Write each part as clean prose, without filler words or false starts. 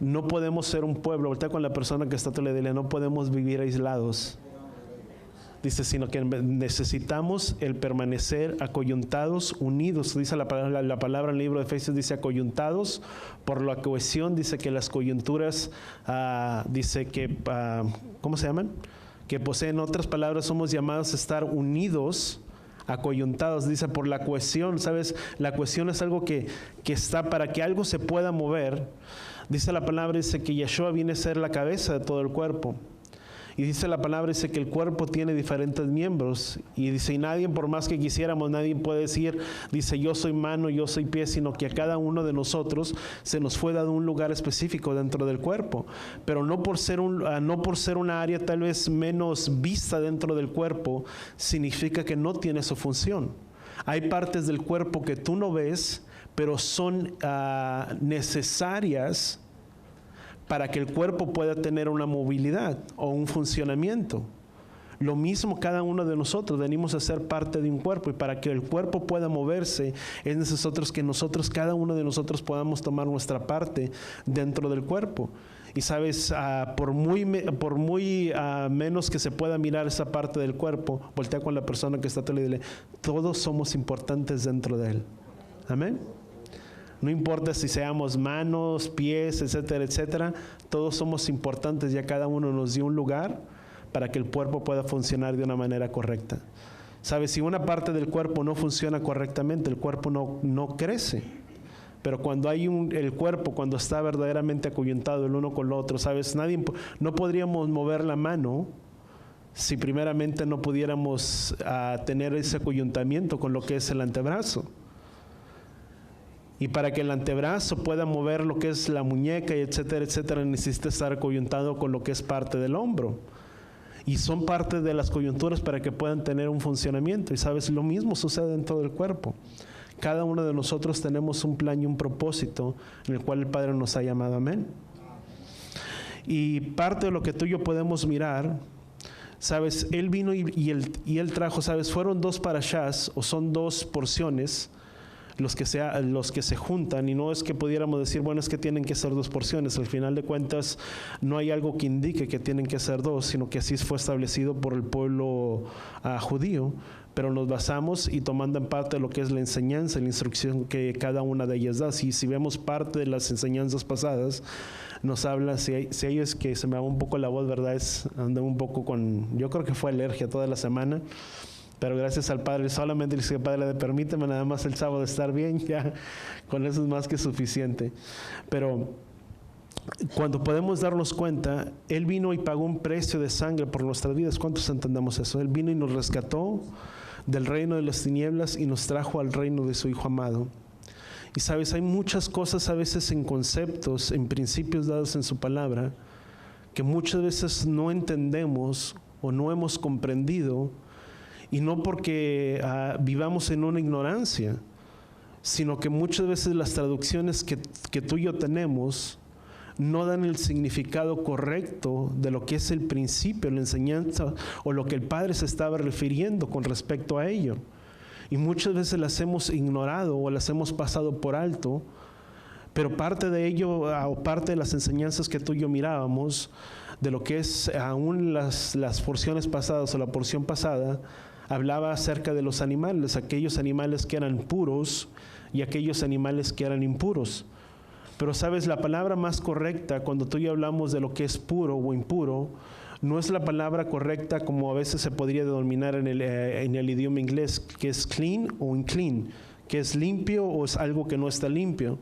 No podemos ser un pueblo, voltea con la persona que está a tu lado y dile, no podemos vivir aislados. Dice, sino que necesitamos el permanecer acoyuntados, unidos. Dice la palabra en el libro de Efesios, dice acoyuntados por la cohesión. Dice que las coyunturas, dice que, ¿cómo se llaman? Que poseen, otras palabras, somos llamados a estar unidos, acoyuntados, dice por la cohesión. ¿Sabes? La cohesión es algo que está para que algo se pueda mover. Dice la palabra, dice que Yeshua viene a ser la cabeza de todo el cuerpo. Y dice la palabra, dice que el cuerpo tiene diferentes miembros. Y dice, y nadie, por más que quisiéramos, nadie puede decir, dice, yo soy mano, yo soy pie, sino que a cada uno de nosotros se nos fue dado un lugar específico dentro del cuerpo. Pero no por ser una área tal vez menos vista dentro del cuerpo, significa que no tiene su función. Hay partes del cuerpo que tú no ves, pero son necesarias para que el cuerpo pueda tener una movilidad o un funcionamiento. Lo mismo cada uno de nosotros, venimos a ser parte de un cuerpo, y para que el cuerpo pueda moverse, es necesario que nosotros, cada uno de nosotros, podamos tomar nuestra parte dentro del cuerpo. Y sabes, por muy menos que se pueda mirar esa parte del cuerpo, voltea con la persona que está a tu lado y dile, todos somos importantes dentro de él. Amén. No importa si seamos manos, pies, etcétera, etcétera, todos somos importantes, ya cada uno nos dio un lugar para que el cuerpo pueda funcionar de una manera correcta. ¿Sabes? Si una parte del cuerpo no funciona correctamente, el cuerpo no crece. Pero cuando hay el cuerpo, cuando está verdaderamente acoyuntado el uno con el otro, ¿sabes? No podríamos mover la mano si primeramente no pudiéramos tener ese acoyuntamiento con lo que es el antebrazo. Y para que el antebrazo pueda mover lo que es la muñeca, y etcétera, etcétera, necesita estar coyuntado con lo que es parte del hombro. Y son parte de las coyunturas para que puedan tener un funcionamiento. Y sabes, lo mismo sucede en todo el cuerpo. Cada uno de nosotros tenemos un plan y un propósito en el cual el Padre nos ha llamado. Amén. Y parte de lo que tú y yo podemos mirar, sabes, Él vino y él trajo, sabes, fueron 2 parashás, o son 2 porciones, los que se juntan, y no es que pudiéramos decir, bueno, es que tienen que ser 2 porciones. Al final de cuentas, no hay algo que indique que tienen que ser 2, sino que así fue establecido por el pueblo judío. Pero nos basamos y tomando en parte lo que es la enseñanza, la instrucción que cada una de ellas da. Si vemos parte de las enseñanzas pasadas, nos habla, si hay es que se me va un poco la voz, ¿verdad? Ando un poco yo creo que fue alergia toda la semana. Pero gracias al Padre, solamente le dice, Padre, permíteme nada más el sábado estar bien, ya con eso es más que suficiente. Pero cuando podemos darnos cuenta, Él vino y pagó un precio de sangre por nuestras vidas. ¿Cuántos entendemos eso? Él vino y nos rescató del reino de las tinieblas y nos trajo al reino de su Hijo amado. Y sabes, hay muchas cosas a veces en conceptos, en principios dados en su palabra, que muchas veces no entendemos o no hemos comprendido. Y no porque vivamos en una ignorancia, sino que muchas veces las traducciones que tú y yo tenemos no dan el significado correcto de lo que es el principio, la enseñanza, o lo que el Padre se estaba refiriendo con respecto a ello. Y muchas veces las hemos ignorado o las hemos pasado por alto, pero parte de ello, o parte de las enseñanzas que tú y yo mirábamos, de lo que es aún las porciones pasadas o la porción pasada, hablaba acerca de los animales, aquellos animales que eran puros y aquellos animales que eran impuros. Pero sabes, la palabra más correcta cuando tú y yo hablamos de lo que es puro o impuro, no es la palabra correcta como a veces se podría denominar en el idioma inglés, que es clean o unclean, que es limpio o es algo que no está limpio.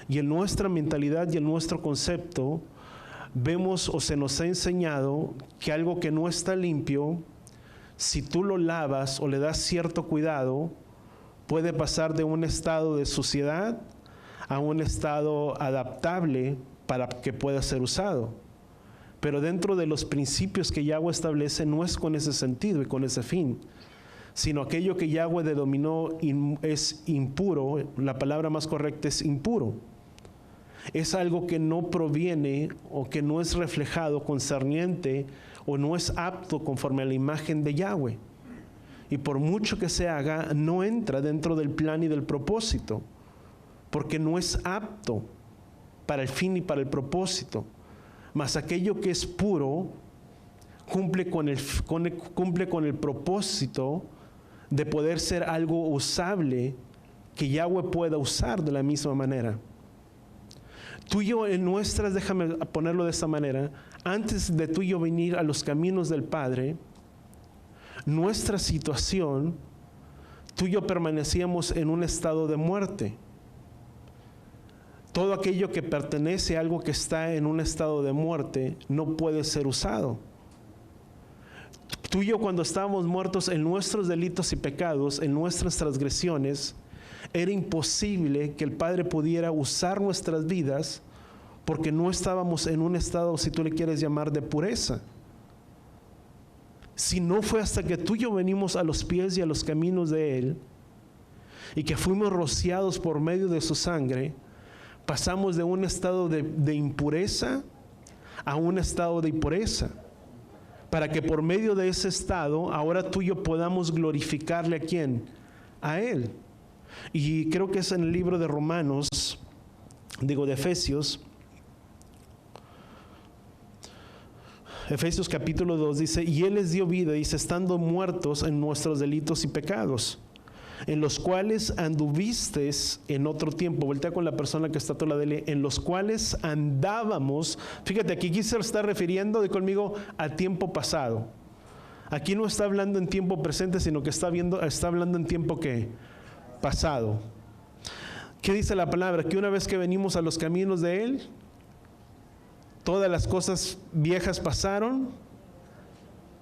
Y en nuestra mentalidad y en nuestro concepto, vemos o se nos ha enseñado que algo que no está limpio, si tú lo lavas o le das cierto cuidado, puede pasar de un estado de suciedad a un estado adaptable para que pueda ser usado. Pero dentro de los principios que Yahweh establece, no es con ese sentido y con ese fin, sino aquello que Yahweh denominó es impuro. La palabra más correcta es impuro. Es algo que no proviene o que no es reflejado concerniente o no es apto conforme a la imagen de Yahweh. Y por mucho que se haga, no entra dentro del plan y del propósito, porque no es apto. para el fin y para el propósito. Mas aquello que es puro cumple con el propósito de poder ser algo usable que Yahweh pueda usar de la misma manera. Tú y yo déjame ponerlo de esta manera, antes de tú y yo venir a los caminos del Padre, nuestra situación, tú y yo permanecíamos en un estado de muerte. Todo aquello que pertenece a algo que está en un estado de muerte no puede ser usado. Tú y yo, cuando estábamos muertos en nuestros delitos y pecados, en nuestras transgresiones, era imposible que el Padre pudiera usar nuestras vidas porque no estábamos en un estado, si tú le quieres llamar, de pureza. Si no fue hasta que tú y yo venimos a los pies y a los caminos de Él y que fuimos rociados por medio de su sangre, pasamos de un estado de impureza a un estado de pureza, para que por medio de ese estado ahora tú y yo podamos glorificarle ¿a quién? A Él. Y creo que es en el libro de de Efesios capítulo 2 dice, y Él les dio vida, dice, estando muertos en nuestros delitos y pecados, en los cuales anduvistes en otro tiempo. Voltea con la persona que está a tu lado, en los cuales andábamos. Fíjate, aquí se está refiriendo, de conmigo, a tiempo pasado. Aquí no está hablando en tiempo presente, sino que está hablando en tiempo ¿qué? Pasado. ¿Qué dice la palabra? Que una vez que venimos a los caminos de Él, todas las cosas viejas pasaron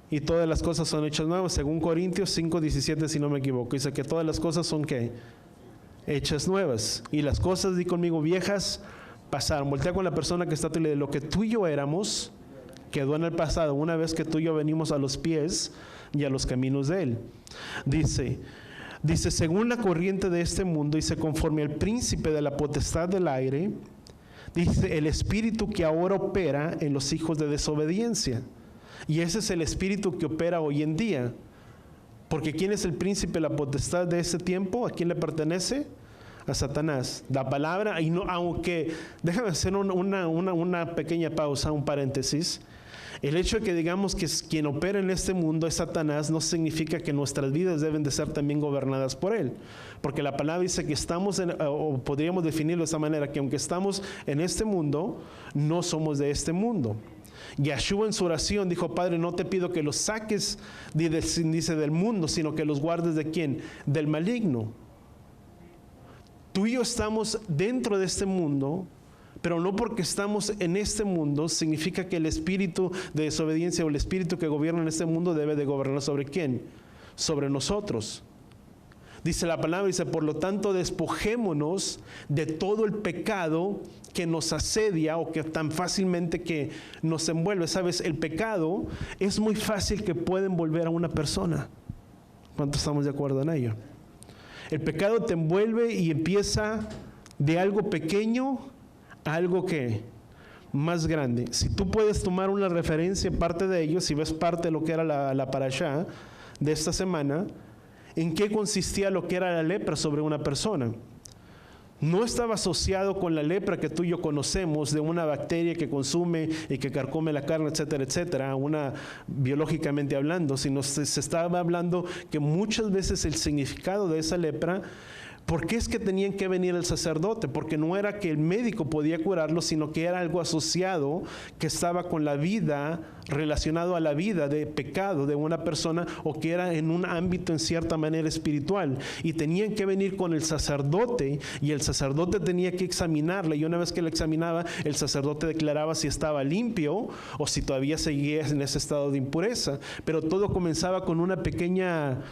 y todas las cosas son hechas nuevas, según Corintios 5:17, si no me equivoco. Dice que todas las cosas son ¿qué? Hechas nuevas. Y las cosas, di conmigo, viejas pasaron. Voltea con la persona que está a tu lado. Lo que tú y yo éramos quedó en el pasado, una vez que tú y yo venimos a los pies y a los caminos de Él. Dice, según la corriente de este mundo, dice, conforme al príncipe de la potestad del aire, dice, el espíritu que ahora opera en los hijos de desobediencia. Y ese es el espíritu que opera hoy en día. Porque ¿quién es el príncipe de la potestad de ese tiempo? ¿A quién le pertenece? A Satanás. La palabra, y no, aunque, déjame hacer una pequeña pausa, un paréntesis. El hecho de que digamos que quien opera en este mundo es Satanás no significa que nuestras vidas deben de ser también gobernadas por él. Porque la palabra dice que estamos, o podríamos definirlo de esa manera, que aunque estamos en este mundo, no somos de este mundo. Yahshua en su oración dijo, Padre, no te pido que los saques, dice, del mundo, sino que los guardes ¿de quién? Del maligno. Tú y yo estamos dentro de este mundo, pero no porque estamos en este mundo significa que el espíritu de desobediencia o el espíritu que gobierna en este mundo debe de gobernar ¿sobre quién? Sobre nosotros. Dice la palabra, dice, por lo tanto despojémonos de todo el pecado que nos asedia o que tan fácilmente que nos envuelve. Sabes, el pecado es muy fácil que pueda envolver a una persona. ¿Cuántos estamos de acuerdo en ello? El pecado te envuelve y empieza de algo pequeño a algo que más grande. Si tú puedes tomar una referencia, parte de ello, si ves parte de lo que era la parashá de esta semana, ¿en qué consistía lo que era la lepra sobre una persona? No estaba asociado con la lepra que tú y yo conocemos, de una bacteria que consume y que carcome la carne, etcétera, etcétera, biológicamente hablando, sino se estaba hablando que muchas veces el significado de esa lepra, ¿por qué es que tenían que venir el sacerdote? Porque no era que el médico podía curarlo, sino que era algo asociado que estaba con la vida, relacionado a la vida de pecado de una persona, o que era en un ámbito en cierta manera espiritual. Y tenían que venir con el sacerdote, y el sacerdote tenía que examinarla, y una vez que la examinaba, el sacerdote declaraba si estaba limpio o si todavía seguía en ese estado de impureza. Pero todo comenzaba con una pequeña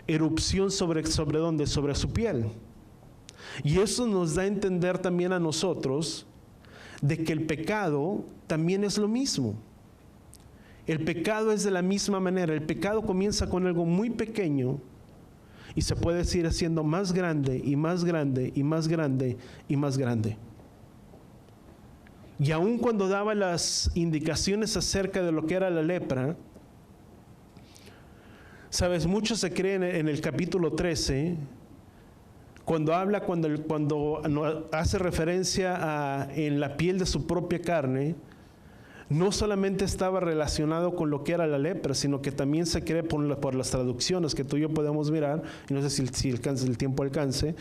erupción sobre ¿dónde? Sobre su piel. Y eso nos da a entender también a nosotros de que el pecado también es lo mismo. El pecado es de la misma manera. El pecado comienza con algo muy pequeño y se puede ir haciendo más grande y más grande y más grande y más grande. Y aun cuando daba las indicaciones acerca de lo que era la lepra, sabes, muchos se creen en el capítulo 13, cuando hace referencia a en la piel de su propia carne, no solamente estaba relacionado con lo que era la lepra, sino que también se cree por las traducciones que tú y yo podemos mirar, y no sé si el tiempo alcance,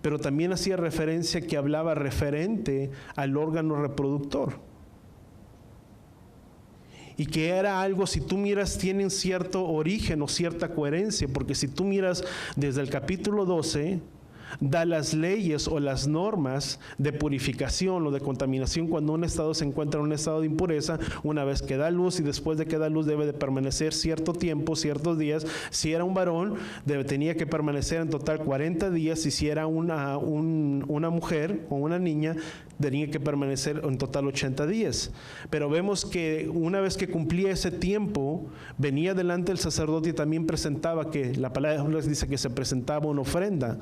pero también hacía referencia que hablaba referente al órgano reproductor. Y que era algo, si tú miras, tienen cierto origen o cierta coherencia, porque si tú miras desde el capítulo 12, da las leyes o las normas de purificación o de contaminación cuando un estado se encuentra en un estado de impureza, una vez que da luz, y después de que da luz debe de permanecer cierto tiempo, ciertos días. Si era un varón, tenía que permanecer en total 40 días, y si era una mujer o una niña, tenía que permanecer en total 80 días. Pero vemos que una vez que cumplía ese tiempo, venía delante del sacerdote y también presentaba, que la palabra de Dios dice que se presentaba una ofrenda.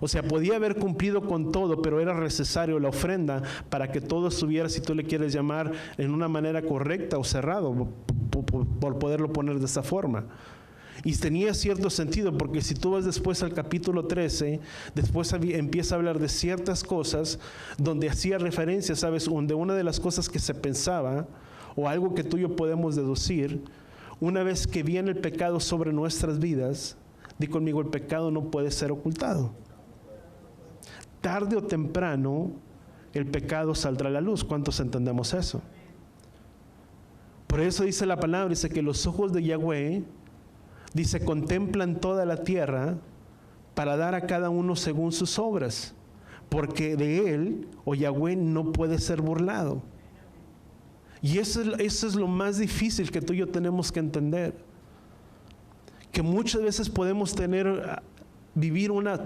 O sea, podía haber cumplido con todo, pero era necesario la ofrenda para que todo estuviera, si tú le quieres llamar, en una manera correcta o cerrado, por poderlo poner de esa forma. Y tenía cierto sentido, porque si tú vas después al capítulo 13, después empieza a hablar de ciertas cosas donde hacía referencia, ¿sabes? Donde una de las cosas que se pensaba, o algo que tú y yo podemos deducir, una vez que viene el pecado sobre nuestras vidas, di conmigo, el pecado no puede ser ocultado. Tarde o temprano, el pecado saldrá a la luz. ¿Cuántos entendemos eso? Por eso dice la palabra, dice que los ojos de Yahweh, dice, contemplan toda la tierra para dar a cada uno según sus obras, porque de él, o Yahweh, no puede ser burlado. Y eso es lo más difícil que tú y yo tenemos que entender. Que muchas veces podemos vivir una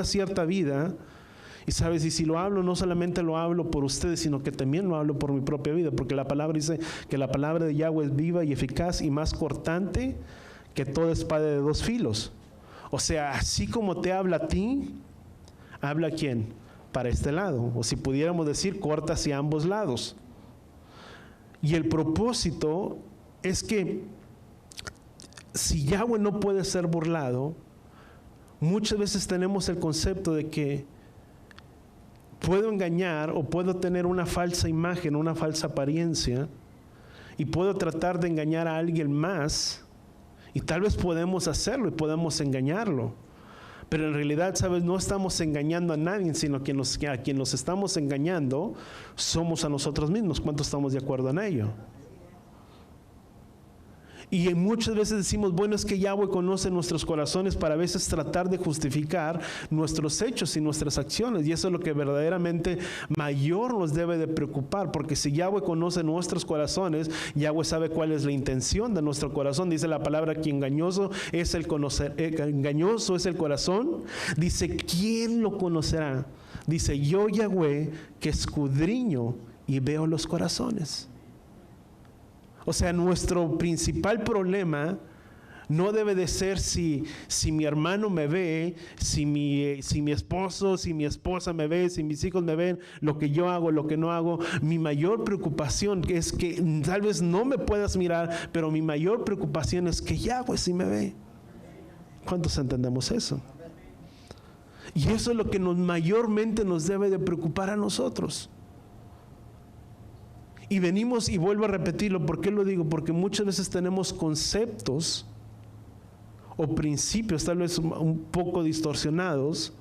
cierta vida, y sabes, y si lo hablo, no solamente lo hablo por ustedes, sino que también lo hablo por mi propia vida, porque la palabra dice que la palabra de Yahweh es viva y eficaz y más cortante que toda espada de dos filos. O sea, así como te habla a ti, habla a quién, para este lado, o si pudiéramos decir, corta hacia ambos lados. Y el propósito es que si Yahweh no puede ser burlado, muchas veces tenemos el concepto de que puedo engañar o puedo tener una falsa imagen, una falsa apariencia, y puedo tratar de engañar a alguien más, y tal vez podemos hacerlo y podemos engañarlo, pero en realidad, ¿sabes? No estamos engañando a nadie, sino que a quien nos estamos engañando somos a nosotros mismos. ¿Cuántos estamos de acuerdo en ello? Y muchas veces decimos, bueno, es que Yahweh conoce nuestros corazones, para a veces tratar de justificar nuestros hechos y nuestras acciones. Y eso es lo que verdaderamente mayor nos debe de preocupar, porque si Yahweh conoce nuestros corazones, Yahweh sabe cuál es la intención de nuestro corazón. Dice la palabra que engañoso es el corazón. Dice, ¿quién lo conocerá? Dice, yo Yahweh, que escudriño y veo los corazones. O sea, nuestro principal problema no debe de ser si mi hermano me ve, si mi esposo, si mi esposa me ve, si mis hijos me ven, lo que yo hago, lo que no hago. Mi mayor preocupación es que tal vez no me puedas mirar, pero mi mayor preocupación es que Yahweh sí me ve. ¿Cuántos entendemos eso? Y eso es lo que mayormente nos debe de preocupar a nosotros. Y venimos, y vuelvo a repetirlo, ¿por qué lo digo? Porque muchas veces tenemos conceptos o principios tal vez un poco distorsionados,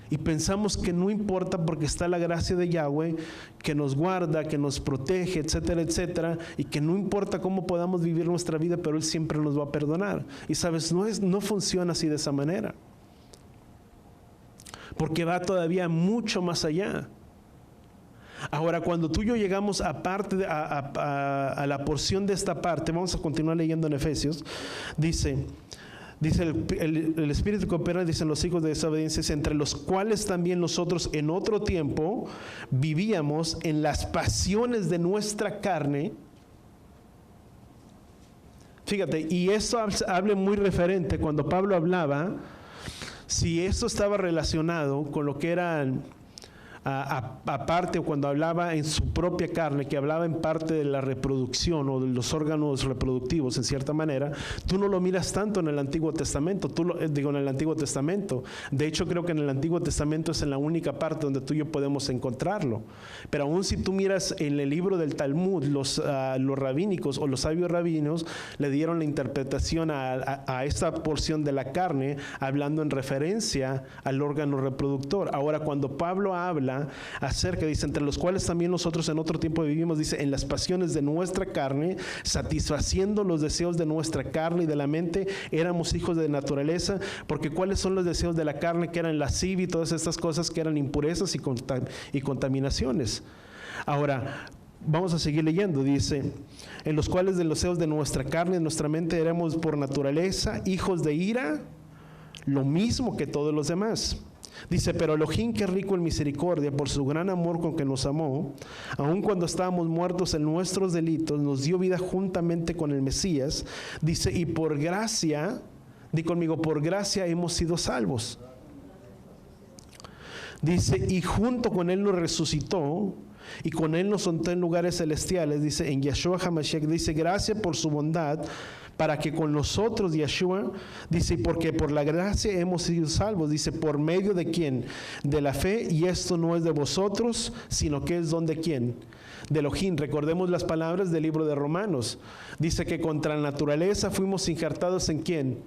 y pensamos que no importa porque está la gracia de Yahweh que nos guarda, que nos protege, etcétera, etcétera, y que no importa cómo podamos vivir nuestra vida, pero Él siempre nos va a perdonar. Y sabes, no funciona así de esa manera, porque va todavía mucho más allá. Ahora, cuando tú y yo llegamos a la porción de esta parte, vamos a continuar leyendo en Efesios, dice el Espíritu que opera, dicen los hijos de desobediencia, entre los cuales también nosotros en otro tiempo vivíamos en las pasiones de nuestra carne. Fíjate, y eso habla muy referente cuando Pablo hablaba, si eso estaba relacionado con lo que eran aparte, o cuando hablaba en su propia carne, que hablaba en parte de la reproducción o de los órganos reproductivos en cierta manera, tú no lo miras tanto en el Antiguo Testamento, en el Antiguo Testamento. De hecho, creo que en el Antiguo Testamento es en la única parte donde tú y yo podemos encontrarlo. Pero aún si tú miras en el libro del Talmud, los rabínicos o los sabios rabinos le dieron la interpretación a esta porción de la carne, hablando en referencia al órgano reproductor. Ahora, cuando Pablo habla acerca, dice, entre los cuales también nosotros en otro tiempo vivimos, dice, en las pasiones de nuestra carne, satisfaciendo los deseos de nuestra carne y de la mente, éramos hijos de naturaleza, porque ¿cuáles son los deseos de la carne? Que eran lascivia y todas estas cosas que eran impurezas y contaminaciones. Ahora, vamos a seguir leyendo, dice, en los cuales de los deseos de nuestra carne, de nuestra mente, éramos por naturaleza hijos de ira, lo mismo que todos los demás. Dice, pero Elohim, que es rico en misericordia, por su gran amor con que nos amó, aun cuando estábamos muertos en nuestros delitos, nos dio vida juntamente con el Mesías. Dice, y por gracia, di conmigo, por gracia hemos sido salvos. Dice, y junto con Él nos resucitó, y con Él nos sentó en lugares celestiales. Dice, en Yeshua HaMashiach, dice, gracias por su bondad, para que con nosotros, Yeshua, dice, porque por la gracia hemos sido salvos. Dice, ¿por medio de quién? De la fe, y esto no es de vosotros, sino que es don de quién. De Elohim. Recordemos las palabras del libro de Romanos. Dice que contra la naturaleza fuimos injertados en quién.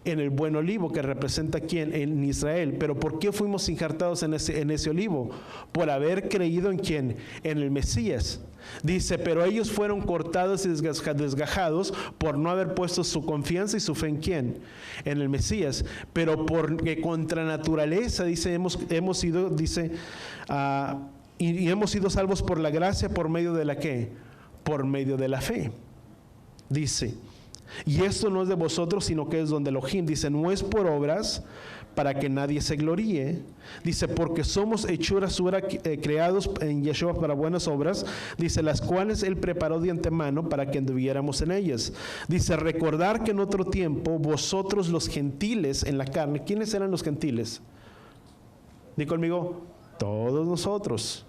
En el buen olivo, que representa quién, en Israel. Pero ¿por qué fuimos injertados en ese olivo? Por haber creído en quién, en el Mesías. Dice, pero ellos fueron cortados y desgajados por no haber puesto su confianza y su fe en quién, en el Mesías. Pero porque contra naturaleza, dice, hemos sido, dice, y hemos sido salvos por la gracia, por medio de la ¿qué? Por medio de la fe. Dice, y esto no es de vosotros, sino que es don de Elohim. Dice, no es por obras, para que nadie se gloríe. Dice, porque somos hechura suya, creados en Yeshua para buenas obras. Dice, las cuales Él preparó de antemano para que anduviéramos en ellas. Dice, recordar que en otro tiempo vosotros los gentiles en la carne. ¿Quiénes eran los gentiles? Di conmigo, todos nosotros.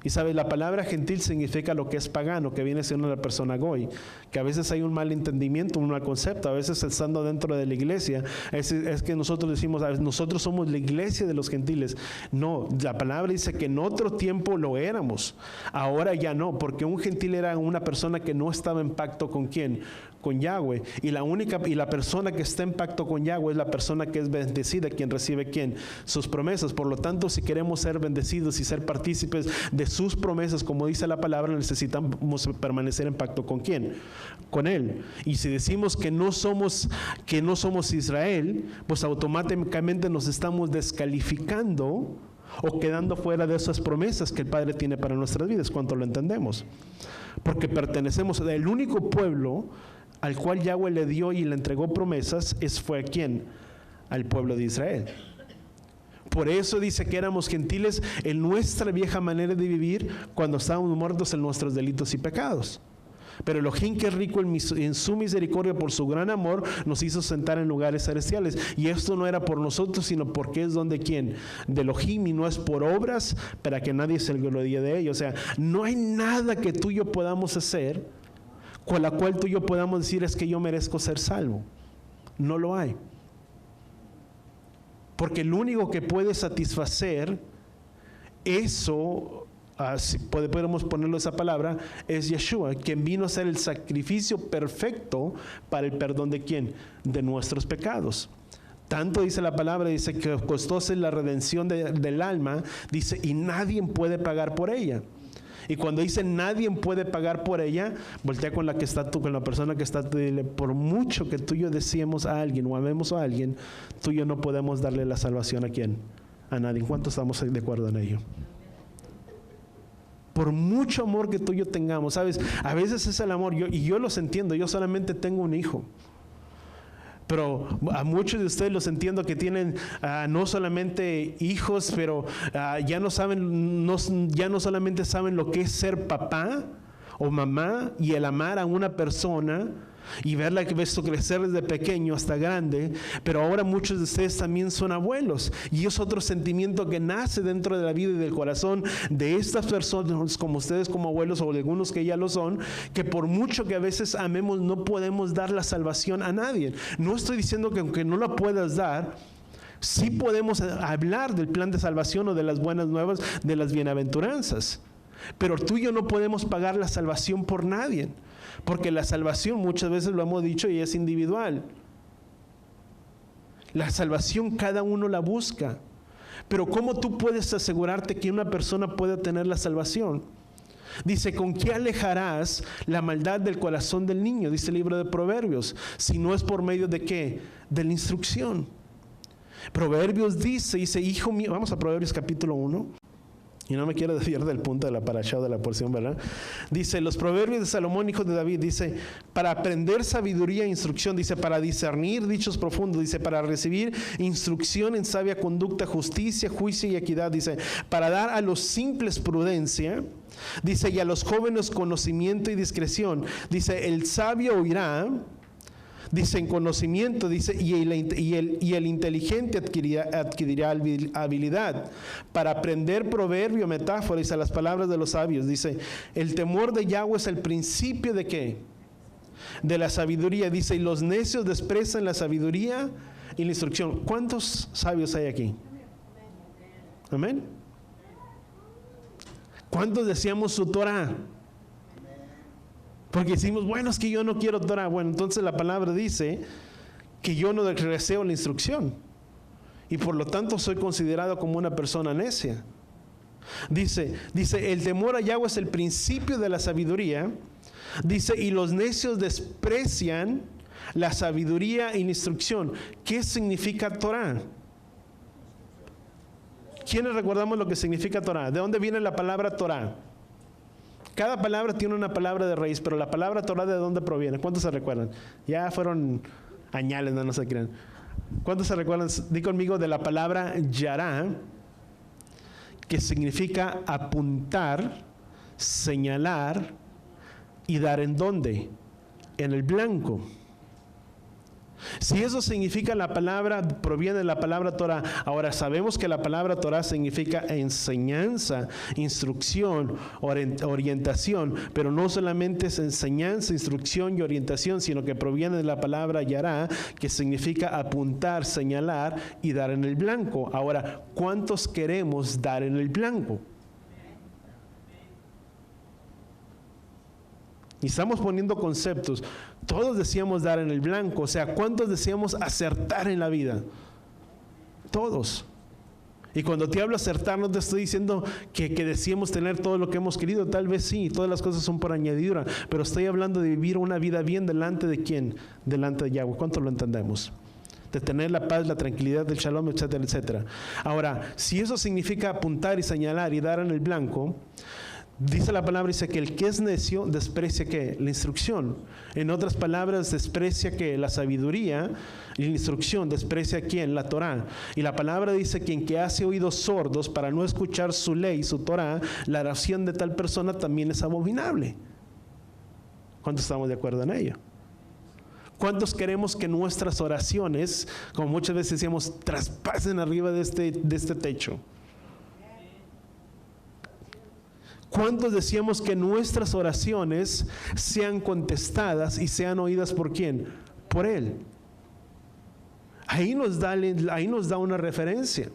Y sabes, la palabra gentil significa lo que es pagano, que viene siendo la persona goy, que a veces hay un mal entendimiento, un mal concepto. A veces estando dentro de la iglesia, es que nosotros decimos, nosotros somos la iglesia de los gentiles. No, la palabra dice que en otro tiempo lo éramos, ahora ya no, porque un gentil era una persona que no estaba en pacto con ¿quién? Con Yahweh, y la persona que está en pacto con Yahweh es la persona que es bendecida, quien recibe ¿quién? Sus promesas. Por lo tanto, si queremos ser bendecidos y ser partícipes de sus promesas, como dice la palabra, necesitamos permanecer en pacto con ¿quién? Con Él. Y si decimos que no somos Israel, pues automáticamente nos estamos descalificando o quedando fuera de esas promesas que el Padre tiene para nuestras vidas. ¿Cuánto lo entendemos? Porque pertenecemos al único pueblo al cual Yahweh le dio y le entregó promesas, fue a quién? Al pueblo de Israel. Por eso dice que éramos gentiles en nuestra vieja manera de vivir cuando estábamos muertos en nuestros delitos y pecados. Pero Elohim, que es rico en su misericordia, por su gran amor, nos hizo sentar en lugares celestiales. Y esto no era por nosotros, sino porque es don de quién, de Elohim, y no es por obras para que nadie se gloríe de ello. O sea, no hay nada que tú y yo podamos hacer con la cual tú y yo podamos decir es que yo merezco ser salvo. No lo hay. Porque el único que puede satisfacer eso, si podemos ponerlo esa palabra, es Yeshua, quien vino a ser el sacrificio perfecto para el perdón de ¿quién? De nuestros pecados. Tanto dice la palabra, dice que costóse la redención del alma, dice, y nadie puede pagar por ella. Y cuando dice nadie puede pagar por ella, voltea con la que está tú, con la persona que está tú, y dile, por mucho que tú y yo deseemos a alguien o amemos a alguien, tú y yo no podemos darle la salvación a quién, a nadie. ¿Cuántos estamos de acuerdo en ello? Por mucho amor que tú y yo tengamos, ¿sabes? A veces es el amor, y yo los entiendo, yo solamente tengo un hijo. Pero a muchos de ustedes los entiendo que tienen no solamente hijos, pero ya no solamente saben lo que es ser papá o mamá y el amar a una persona y verla que ves crecer desde pequeño hasta grande, pero ahora muchos de ustedes también son abuelos, y es otro sentimiento que nace dentro de la vida y del corazón de estas personas, como ustedes como abuelos o de algunos que ya lo son, que por mucho que a veces amemos, no podemos dar la salvación a nadie. No estoy diciendo que aunque no la puedas dar, sí podemos hablar del plan de salvación o de las buenas nuevas, de las bienaventuranzas, pero tú y yo no podemos pagar la salvación por nadie. Porque la salvación, muchas veces lo hemos dicho, y es individual. La salvación cada uno la busca. Pero ¿cómo tú puedes asegurarte que una persona pueda tener la salvación? Dice, ¿con qué alejarás la maldad del corazón del niño? Dice el libro de Proverbios. Si no es por medio de ¿qué? De la instrucción. Proverbios dice, hijo mío, vamos a Proverbios capítulo 1. Y no me quiero desviar del punto de la parashá o de la porción, ¿verdad? Dice, los proverbios de Salomón, hijo de David, dice, para aprender sabiduría e instrucción, dice, para discernir dichos profundos, dice, para recibir instrucción en sabia conducta, justicia, juicio y equidad, dice, para dar a los simples prudencia, dice, y a los jóvenes conocimiento y discreción, dice, el sabio oirá, dice en conocimiento, dice, y el inteligente adquirirá habilidad para aprender proverbio, metáfora, dice, las palabras de los sabios. Dice, el temor de Yahweh es el principio de ¿qué? De la sabiduría. Dice, y los necios desprecian la sabiduría y la instrucción. ¿Cuántos sabios hay aquí? Amén. ¿Cuántos decíamos su Torah? Porque decimos, bueno, es que yo no quiero Torah. Bueno, entonces la palabra dice que yo no deseo la instrucción. Y por lo tanto soy considerado como una persona necia. Dice, el temor a Yahweh es el principio de la sabiduría. Dice, y los necios desprecian la sabiduría y la instrucción. ¿Qué significa Torah? ¿Quiénes recordamos lo que significa Torah? ¿De dónde viene la palabra Torah? Cada palabra tiene una palabra de raíz, pero la palabra Torah, ¿de dónde proviene? ¿Cuántos se recuerdan? Ya fueron añales, no se crean. ¿Cuántos se recuerdan? Di conmigo de la palabra yará, que significa apuntar, señalar y dar en dónde. En el blanco. Si eso significa la palabra, proviene de la palabra Torah. Ahora sabemos que la palabra Torah significa enseñanza, instrucción, orientación, pero no solamente es enseñanza, instrucción y orientación, sino que proviene de la palabra yará, que significa apuntar, señalar y dar en el blanco. Ahora, ¿cuántos queremos dar en el blanco? Y estamos poniendo conceptos. Todos decíamos dar en el blanco. O sea, ¿cuántos decíamos acertar en la vida? Todos. Y cuando te hablo acertar, no te estoy diciendo que decíamos tener todo lo que hemos querido. Tal vez sí, todas las cosas son por añadidura. Pero estoy hablando de vivir una vida bien delante de ¿quién? Delante de Yahweh. ¿Cuánto lo entendemos? De tener la paz, la tranquilidad, el shalom, etcétera, etcétera. Ahora, si eso significa apuntar y señalar y dar en el blanco, dice la palabra, dice que el que es necio desprecia ¿qué? La instrucción. En otras palabras, desprecia ¿qué? La sabiduría y la instrucción. Desprecia ¿quién? La Torah. Y la palabra dice, quien que hace oídos sordos para no escuchar su ley, su Torah, la oración de tal persona también es abominable. ¿Cuántos estamos de acuerdo en ello? ¿Cuántos queremos que nuestras oraciones, como muchas veces decíamos, traspasen arriba de este techo? ¿Cuántos decíamos que nuestras oraciones sean contestadas y sean oídas por quién? Por Él. Ahí nos da una referencia.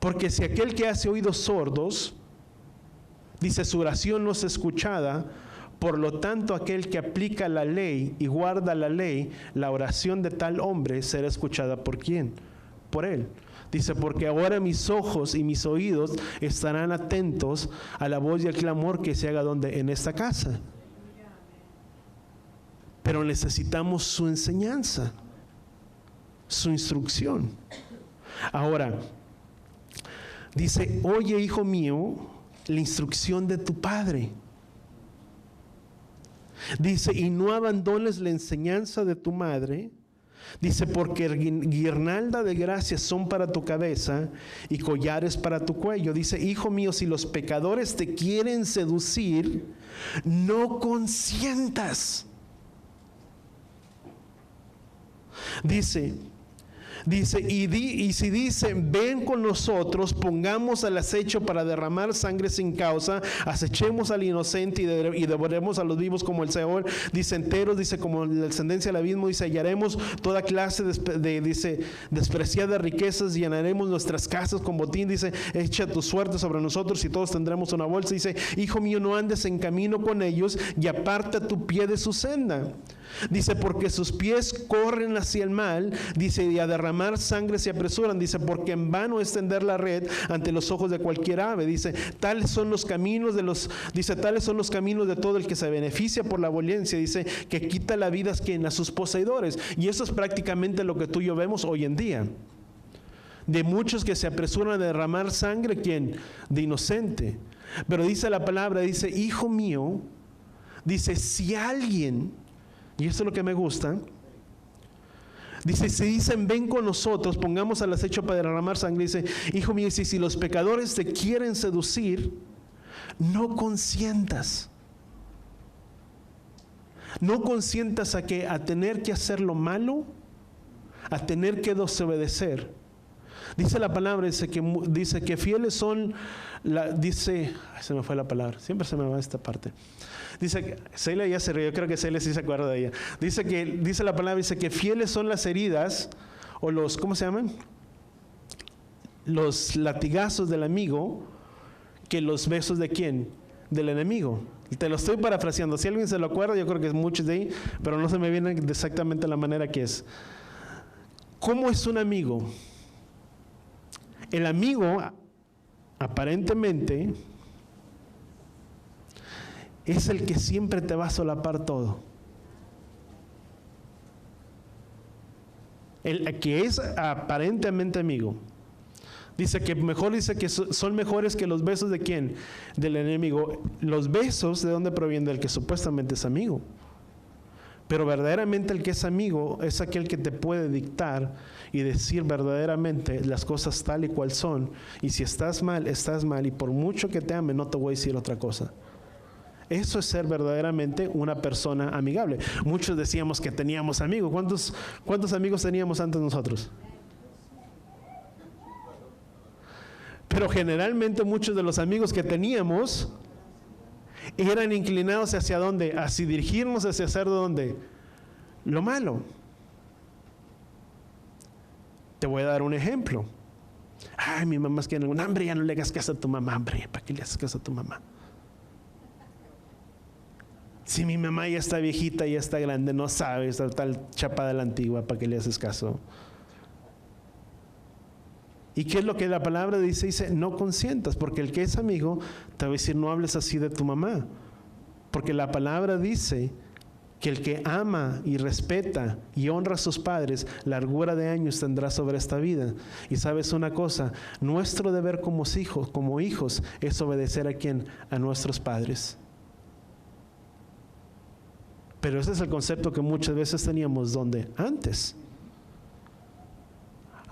Porque si aquel que hace oídos sordos, dice su oración no es escuchada, por lo tanto aquel que aplica la ley y guarda la ley, la oración de tal hombre será escuchada ¿por quién? Por Él. Dice, porque ahora mis ojos y mis oídos estarán atentos a la voz y al clamor que se haga donde en esta casa. Pero necesitamos su enseñanza, su instrucción. Ahora, dice, oye, hijo mío, la instrucción de tu padre. Dice, y no abandones la enseñanza de tu madre. Dice, porque guirnalda de gracias son para tu cabeza y collares para tu cuello. Dice, hijo mío, si los pecadores te quieren seducir, no consientas. Y si dice, ven con nosotros, pongamos al acecho para derramar sangre sin causa, acechemos al inocente y devoremos a los vivos como el Seol, dice enteros, dice como la descendencia del abismo, dice hallaremos toda clase dice despreciadas riquezas, llenaremos nuestras casas con botín, dice echa tu suerte sobre nosotros y todos tendremos una bolsa, dice hijo mío no andes en camino con ellos y aparta tu pie de su senda. Dice, porque sus pies corren hacia el mal, dice, y a derramar sangre se apresuran, dice, porque en vano es tender la red ante los ojos de cualquier ave, dice, tales son los caminos de todo el que se beneficia por la violencia, dice, que quita la vida a sus poseedores. Y eso es prácticamente lo que tú y yo vemos hoy en día. De muchos que se apresuran a derramar sangre, ¿quién? De inocente. Pero dice la palabra, dice, hijo mío, dice, si alguien... Y esto es lo que me gusta. Dice, si dicen, ven con nosotros, pongamos al acecho para derramar sangre. Dice, hijo mío, si los pecadores te quieren seducir, no consientas. No consientas a tener que hacer lo malo, a tener que desobedecer. Dice la palabra, dice que fieles son, se me fue la palabra, siempre se me va esta parte. Dice, Celia ya se rió, yo creo que Celia sí se acuerda de ella. Dice la palabra, dice que fieles son las heridas, o los, ¿cómo se llaman? Los latigazos del amigo, que los besos de ¿quién? Del enemigo. Te lo estoy parafraseando, si alguien se lo acuerda, yo creo que es muchos de ahí, pero no se me viene exactamente la manera que es. ¿Cómo es un amigo? El amigo, aparentemente, es el que siempre te va a solapar todo. El que es aparentemente amigo. Dice que son mejores que los besos de ¿quién? Del enemigo. Los besos, ¿de dónde provienen? Del que supuestamente es amigo. Pero verdaderamente el que es amigo es aquel que te puede dictar y decir verdaderamente las cosas tal y cual son. Y si estás mal, estás mal. Y por mucho que te ame, no te voy a decir otra cosa. Eso es ser verdaderamente una persona amigable. Muchos decíamos que teníamos amigos. ¿Cuántos amigos teníamos antes nosotros? Pero generalmente muchos de los amigos que teníamos eran inclinados hacia dónde, hacia dirigirnos hacia hacer dónde, lo malo. Te voy a dar un ejemplo. Ay, mi mamá es que hambre, ya no le hagas caso a tu mamá, hombre, ¿para qué le haces caso a tu mamá? Si mi mamá ya está viejita, ya está grande, no sabe, está tal chapada de la antigua, ¿para qué le haces caso? ¿Y qué es lo que la palabra dice? Dice, no consientas, porque el que es amigo te va a decir, no hables así de tu mamá. Porque la palabra dice que el que ama y respeta y honra a sus padres, largura de años tendrá sobre esta vida. Y sabes una cosa, nuestro deber como hijos, es obedecer a ¿quién? A nuestros padres. Pero ese es el concepto que muchas veces teníamos, ¿dónde? Antes.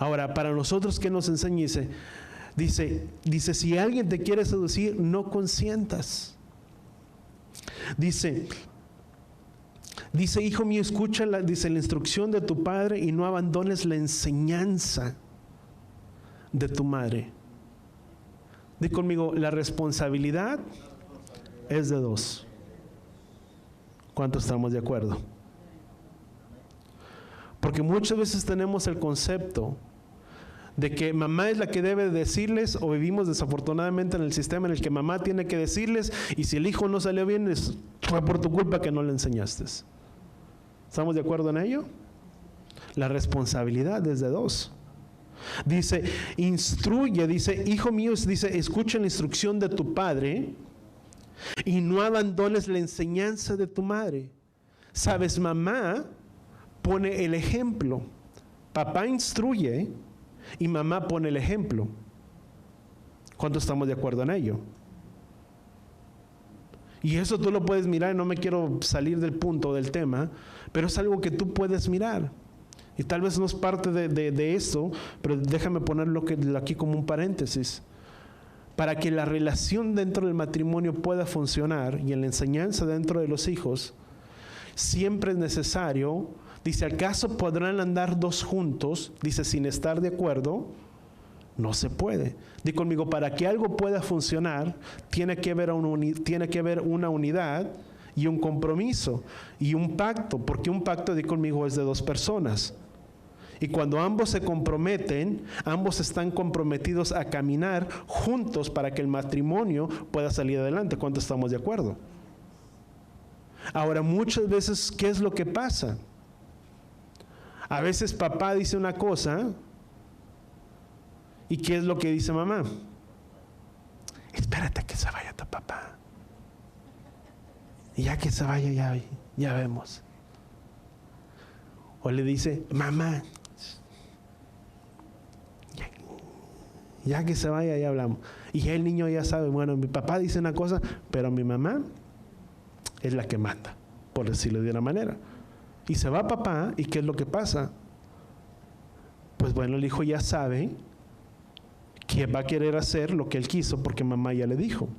Ahora, para nosotros, ¿qué nos enseña? Dice, si alguien te quiere seducir, no consientas. Dice, hijo mío, escucha la instrucción de tu padre y no abandones la enseñanza de tu madre. Di conmigo, la responsabilidad es de dos. ¿Cuántos estamos de acuerdo? Porque muchas veces tenemos el concepto de que mamá es la que debe decirles, o vivimos desafortunadamente en el sistema en el que mamá tiene que decirles, y si el hijo no salió bien, fue por tu culpa que no le enseñaste. ¿Estamos de acuerdo en ello? La responsabilidad es de dos. Dice, instruye, dice, hijo mío, dice, escucha la instrucción de tu padre y no abandones la enseñanza de tu madre. Sabes, mamá pone el ejemplo. Papá instruye y mamá pone el ejemplo. ¿Cuántos estamos de acuerdo en ello? Y eso tú lo puedes mirar, no me quiero salir del punto del tema, pero es algo que tú puedes mirar. Y tal vez no es parte de esto, pero déjame ponerlo aquí como un paréntesis. Para que la relación dentro del matrimonio pueda funcionar y en la enseñanza dentro de los hijos, siempre es necesario, Dice, ¿acaso podrán andar dos juntos? Dice, sin estar de acuerdo. No se puede. Di conmigo, para que algo pueda funcionar, tiene que haber una unidad y un compromiso y un pacto, porque un pacto, di conmigo, es de dos personas. Y cuando ambos se comprometen, ambos están comprometidos a caminar juntos para que el matrimonio pueda salir adelante. ¿Cuántos estamos de acuerdo? Ahora, muchas veces, ¿qué es lo que pasa? A veces papá dice una cosa, ¿y qué es lo que dice mamá? Espérate que se vaya tu papá. Y ya que se vaya, ya vemos. O le dice, mamá, ya que se vaya, ya hablamos. Y el niño ya sabe, bueno, mi papá dice una cosa, pero mi mamá es la que manda, por decirlo de una manera. Y se va papá, ¿y qué es lo que pasa? Pues bueno, el hijo ya sabe que va a querer hacer lo que él quiso porque mamá ya le dijo.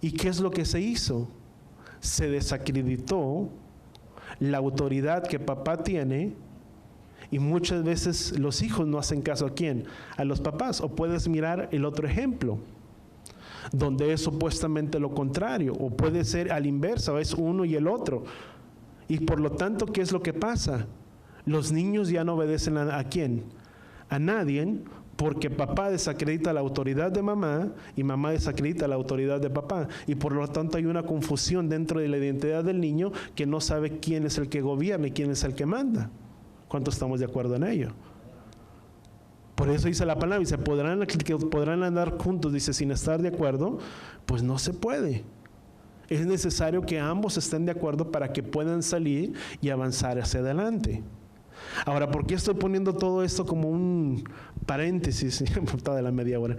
¿Y qué es lo que se hizo? Se desacreditó la autoridad que papá tiene, y muchas veces los hijos no hacen caso ¿a quién? A los papás. O puedes mirar el otro ejemplo, donde es supuestamente lo contrario, o puede ser al inverso, es uno y el otro. Y por lo tanto, ¿qué es lo que pasa? Los niños ya no obedecen ¿a quién? A nadie, porque papá desacredita la autoridad de mamá y mamá desacredita la autoridad de papá. Y por lo tanto hay una confusión dentro de la identidad del niño, que no sabe quién es el que gobierna y quién es el que manda. ¿Cuántos estamos de acuerdo en ello? Por eso dice la palabra, dice, podrán andar juntos, dice, sin estar de acuerdo. Pues no se puede. Es necesario que ambos estén de acuerdo para que puedan salir y avanzar hacia adelante. Ahora, ¿por qué estoy poniendo todo esto como un paréntesis de la media hora?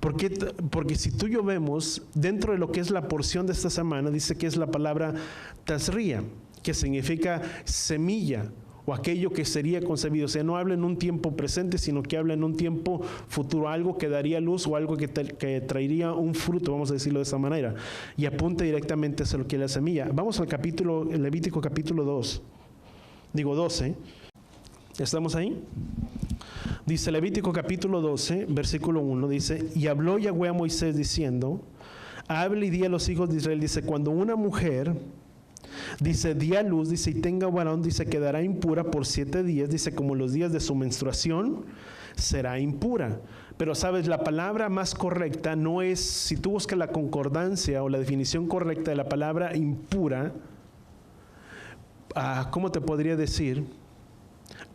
Porque si tú y yo vemos, dentro de lo que es la porción de esta semana, dice que es la palabra tasría, que significa semilla, o aquello que sería concebido. O sea, no habla en un tiempo presente, sino que habla en un tiempo futuro, algo que daría luz o algo que traería un fruto, vamos a decirlo de esa manera, y apunta directamente hacia lo que es la semilla. Vamos al capítulo, Levítico capítulo 12. ¿Estamos ahí? Dice Levítico capítulo 12, versículo 1, dice, y habló Yahweh a Moisés diciendo, hable y di a los hijos de Israel, dice, cuando una mujer, dice, di a luz, dice, y tenga varón, dice, quedará impura por 7 días, dice, como los días de su menstruación, será impura. Pero sabes, la palabra más correcta no es, si tú buscas la concordancia o la definición correcta de la palabra impura, ¿cómo te podría decir?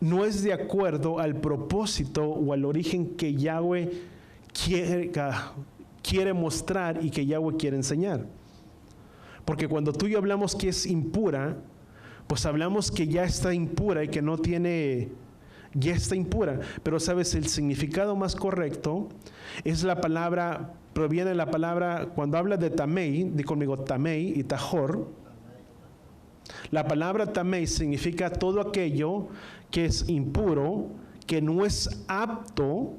No es de acuerdo al propósito o al origen que Yahweh quiere mostrar y que Yahweh quiere enseñar. Porque cuando tú y yo hablamos que es impura, pues hablamos que ya está impura y que no tiene, ya está impura. Pero sabes, el significado más correcto es la palabra, proviene de la palabra, cuando habla de tamei, di conmigo tamei y tajor. La palabra tamei significa todo aquello que es impuro, que no es apto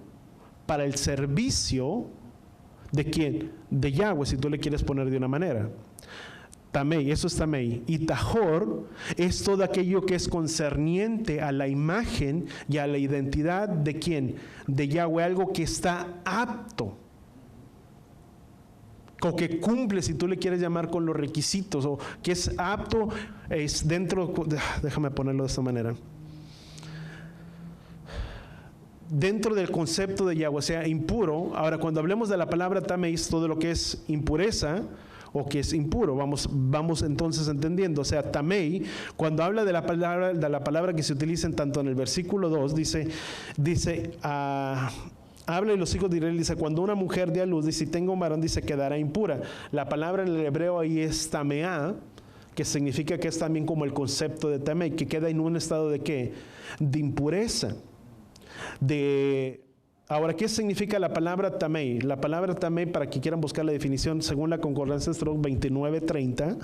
para el servicio de ¿quién? De Yahweh, si tú le quieres poner de una manera. Tamei, eso es tamei. Y tajor es todo aquello que es concerniente a la imagen y a la identidad de ¿quién? De Yahweh, algo que está apto, o que cumple, si tú le quieres llamar, con los requisitos, o que es apto, es dentro, déjame ponerlo de esta manera, dentro del concepto de Yahweh, o sea, impuro. Ahora, cuando hablemos de la palabra tamei, todo lo que es impureza o que es impuro, vamos entonces entendiendo. O sea, tamei, cuando habla de la palabra que se utiliza tanto en el versículo 2, dice habla de los hijos de Israel, dice, cuando una mujer dé a luz, dice, si tenga un varón, dice, quedará impura. La palabra en el hebreo ahí es tameá, que significa que es también como el concepto de tamei, que queda en un estado de ¿qué? De impureza. Ahora, ¿qué significa la palabra tamei? La palabra tamei, para que quieran buscar la definición, según la concordancia Strong 2930,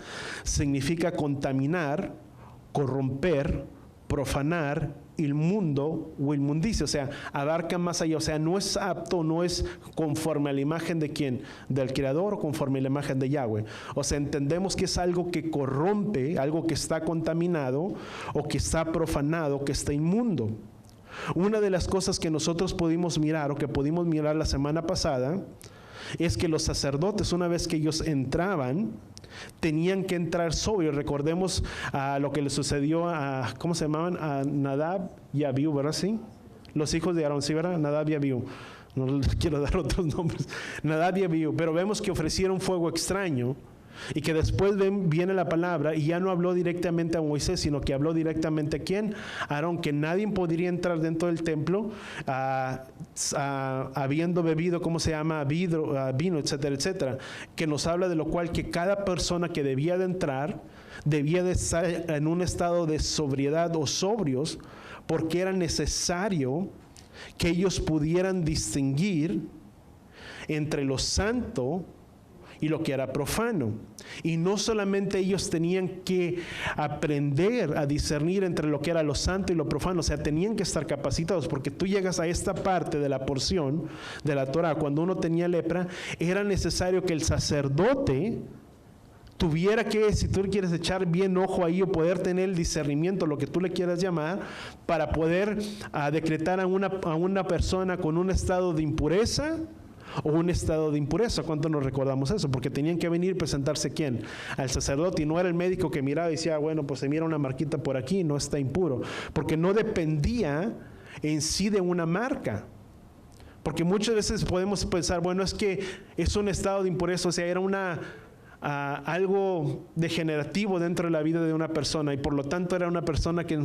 significa contaminar, corromper, profanar inmundo o inmundicia, o sea, abarca más allá, o sea, no es apto, no es conforme a la imagen de quién, del Creador, o conforme a la imagen de Yahweh. O sea, entendemos que es algo que corrompe, algo que está contaminado, o que está profanado, que está inmundo. Una de las cosas que nosotros pudimos mirar, o que pudimos mirar la semana pasada, es que los sacerdotes, una vez que ellos entraban, tenían que entrar sobrios. Recordemos lo que le sucedió a, ¿cómo se llamaban? A Nadab y Abiú, ¿verdad? Sí, los hijos de Aarón, ¿sí, verdad? Nadab y Abiú. No les quiero dar otros nombres. Nadab y Abiú. Pero vemos que ofrecieron fuego extraño, y que después viene la palabra y ya no habló directamente a Moisés, sino que habló directamente a ¿quién? A Aarón, que nadie podría entrar dentro del templo habiendo bebido, ¿cómo se llama? Vino, etcétera, etcétera. Que nos habla de lo cual que cada persona que debía de entrar debía de estar en un estado de sobriedad o sobrios, porque era necesario que ellos pudieran distinguir entre lo santo y lo que era profano. Y no solamente ellos tenían que aprender a discernir entre lo que era lo santo y lo profano, o sea, tenían que estar capacitados, porque tú llegas a esta parte de la porción de la Torah, cuando uno tenía lepra, era necesario que el sacerdote tuviera que, si tú quieres echar bien ojo ahí, o poder tener el discernimiento, lo que tú le quieras llamar, para poder decretar a una persona con un estado de impureza o un estado de impureza. ¿Cuánto nos recordamos eso? Porque tenían que venir y presentarse ¿quién? Al sacerdote, y no era el médico que miraba y decía, bueno, pues se mira una marquita por aquí, no está impuro, porque no dependía en sí de una marca. Porque muchas veces podemos pensar, bueno, es que es un estado de impureza, o sea, era algo degenerativo dentro de la vida de una persona, y por lo tanto era una persona que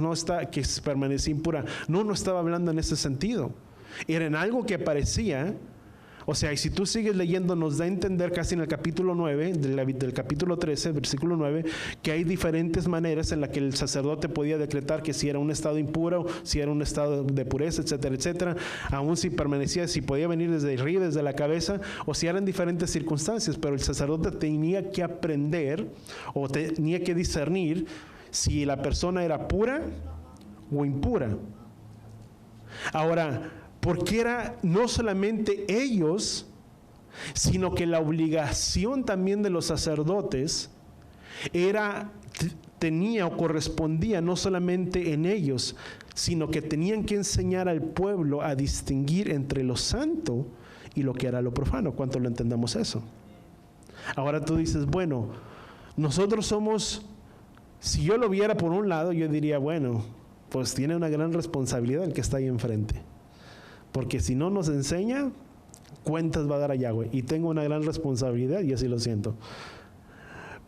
que permanecía impura. No estaba hablando en ese sentido. Era en algo que parecía. O sea, y si tú sigues leyendo, nos da a entender casi en el capítulo 9, del capítulo 13, versículo 9, que hay diferentes maneras en las que el sacerdote podía decretar que si era un estado impuro, si era un estado de pureza, etcétera, etcétera, aún si permanecía, si podía venir desde arriba, desde la cabeza, o si eran diferentes circunstancias, pero el sacerdote tenía que aprender, o tenía que discernir si la persona era pura o impura. Ahora, porque era no solamente ellos, sino que la obligación también de los sacerdotes tenía o correspondía no solamente en ellos, sino que tenían que enseñar al pueblo a distinguir entre lo santo y lo que era lo profano. ¿Cuánto lo entendamos eso? Ahora tú dices, bueno, nosotros somos, si yo lo viera por un lado, yo diría, bueno, pues tiene una gran responsabilidad el que está ahí enfrente. Porque si no nos enseña, cuentas va a dar a Yahweh. Y tengo una gran responsabilidad, y así lo siento.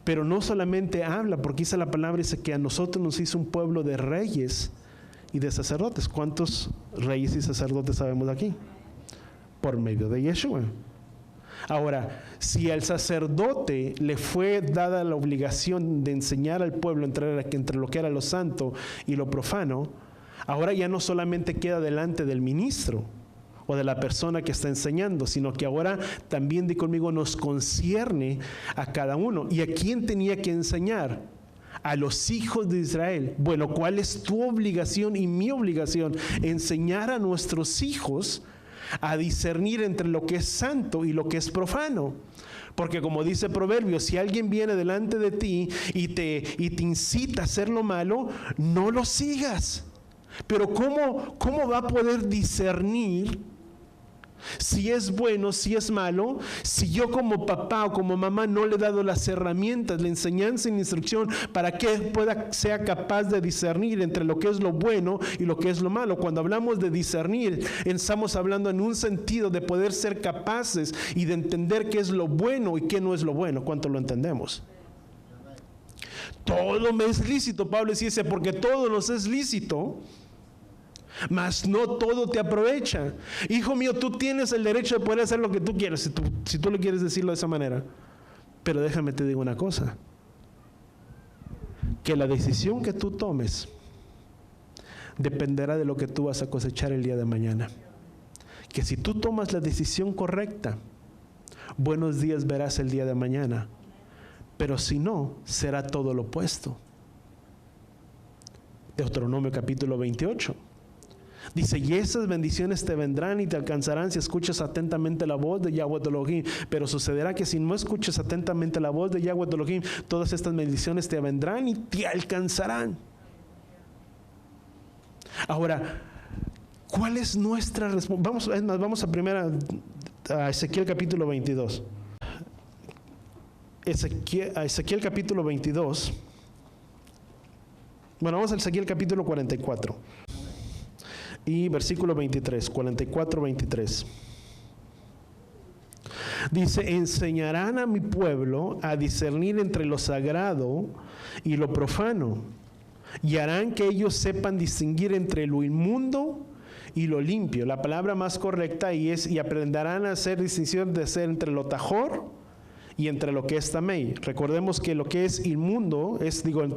Pero no solamente habla, porque dice la palabra, dice que a nosotros nos hizo un pueblo de reyes y de sacerdotes. ¿Cuántos reyes y sacerdotes sabemos aquí? Por medio de Yeshua. Ahora, si al sacerdote le fue dada la obligación de enseñar al pueblo entre lo que era lo santo y lo profano, ahora ya no solamente queda delante del ministro o de la persona que está enseñando, sino que ahora también, di conmigo, nos concierne a cada uno. ¿Y a quién tenía que enseñar? A los hijos de Israel. Bueno, ¿cuál es tu obligación y mi obligación? Enseñar a nuestros hijos a discernir entre lo que es santo y lo que es profano. Porque como dice Proverbios, si alguien viene delante de ti y te incita a hacer lo malo, no lo sigas. Pero ¿cómo va a poder discernir si es bueno, si es malo, si yo como papá o como mamá no le he dado las herramientas, la enseñanza y la instrucción para que sea capaz de discernir entre lo que es lo bueno y lo que es lo malo? Cuando hablamos de discernir, estamos hablando en un sentido de poder ser capaces y de entender qué es lo bueno y qué no es lo bueno. ¿Cuánto lo entendemos? Todo me es lícito, Pablo dice, porque todo nos es lícito, mas no todo te aprovecha. Hijo mío, tú tienes el derecho de poder hacer lo que tú quieras, si tú le quieres decirlo de esa manera. Pero déjame te digo una cosa, que la decisión que tú tomes dependerá de lo que tú vas a cosechar el día de mañana. Que si tú tomas la decisión correcta, buenos días verás el día de mañana. Pero si no, será todo lo opuesto. Deuteronomio capítulo 28. Dice, y esas bendiciones te vendrán y te alcanzarán si escuchas atentamente la voz de Yahweh tu Elohim. Pero sucederá que si no escuchas atentamente la voz de Yahweh tu Elohim, todas estas bendiciones te vendrán y te alcanzarán. Ahora, ¿cuál es nuestra responsabilidad? Vamos a Ezequiel capítulo 22. Ezequiel capítulo 22. Bueno, vamos a Ezequiel capítulo 44. Y versículo 23, 44, 23. Dice, enseñarán a mi pueblo a discernir entre lo sagrado y lo profano, y harán que ellos sepan distinguir entre lo inmundo y lo limpio. La palabra más correcta y aprenderán a hacer distinción de ser entre lo tajor y entre lo que es tamei. Recordemos que lo que es inmundo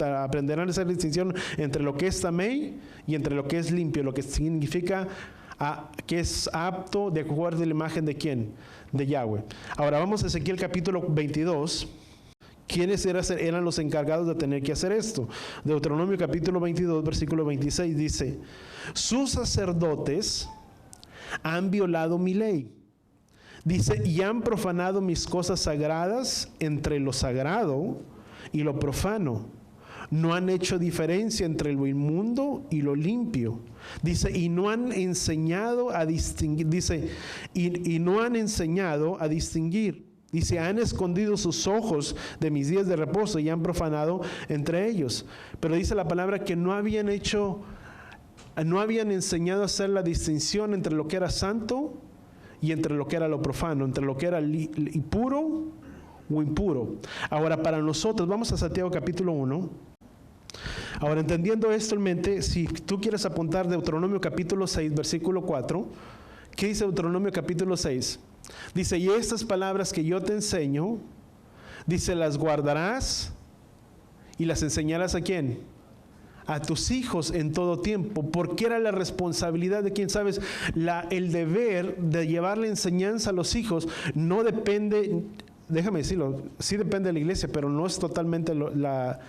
aprenderán a hacer distinción entre lo que es tamei y entre lo que es limpio, lo que significa que es apto de acuerdo a la imagen de ¿quién? De Yahweh. Ahora vamos a Ezequiel capítulo 22. ¿Quiénes eran los encargados de tener que hacer esto? Deuteronomio capítulo 22, versículo 26 dice, sus sacerdotes han violado mi ley. Dice, y han profanado mis cosas sagradas entre lo sagrado y lo profano. No han hecho diferencia entre lo inmundo y lo limpio. Dice, y no han enseñado a distinguir. Dice, y no han enseñado a distinguir. Dice, han escondido sus ojos de mis días de reposo y han profanado entre ellos. Pero dice la palabra que no habían enseñado a hacer la distinción entre lo que era santo y entre lo que era lo profano, entre lo que era puro o impuro. Ahora, para nosotros, vamos a Santiago capítulo 1. Ahora, entendiendo esto en mente, si tú quieres apuntar Deuteronomio capítulo 6, versículo 4, ¿qué dice Deuteronomio capítulo 6? Dice, y estas palabras que yo te enseño, dice, las guardarás y las enseñarás ¿a quién? A tus hijos en todo tiempo, porque era la responsabilidad de quien, sabes, el deber de llevar la enseñanza a los hijos no depende, déjame decirlo, sí depende de la iglesia, pero no es totalmente la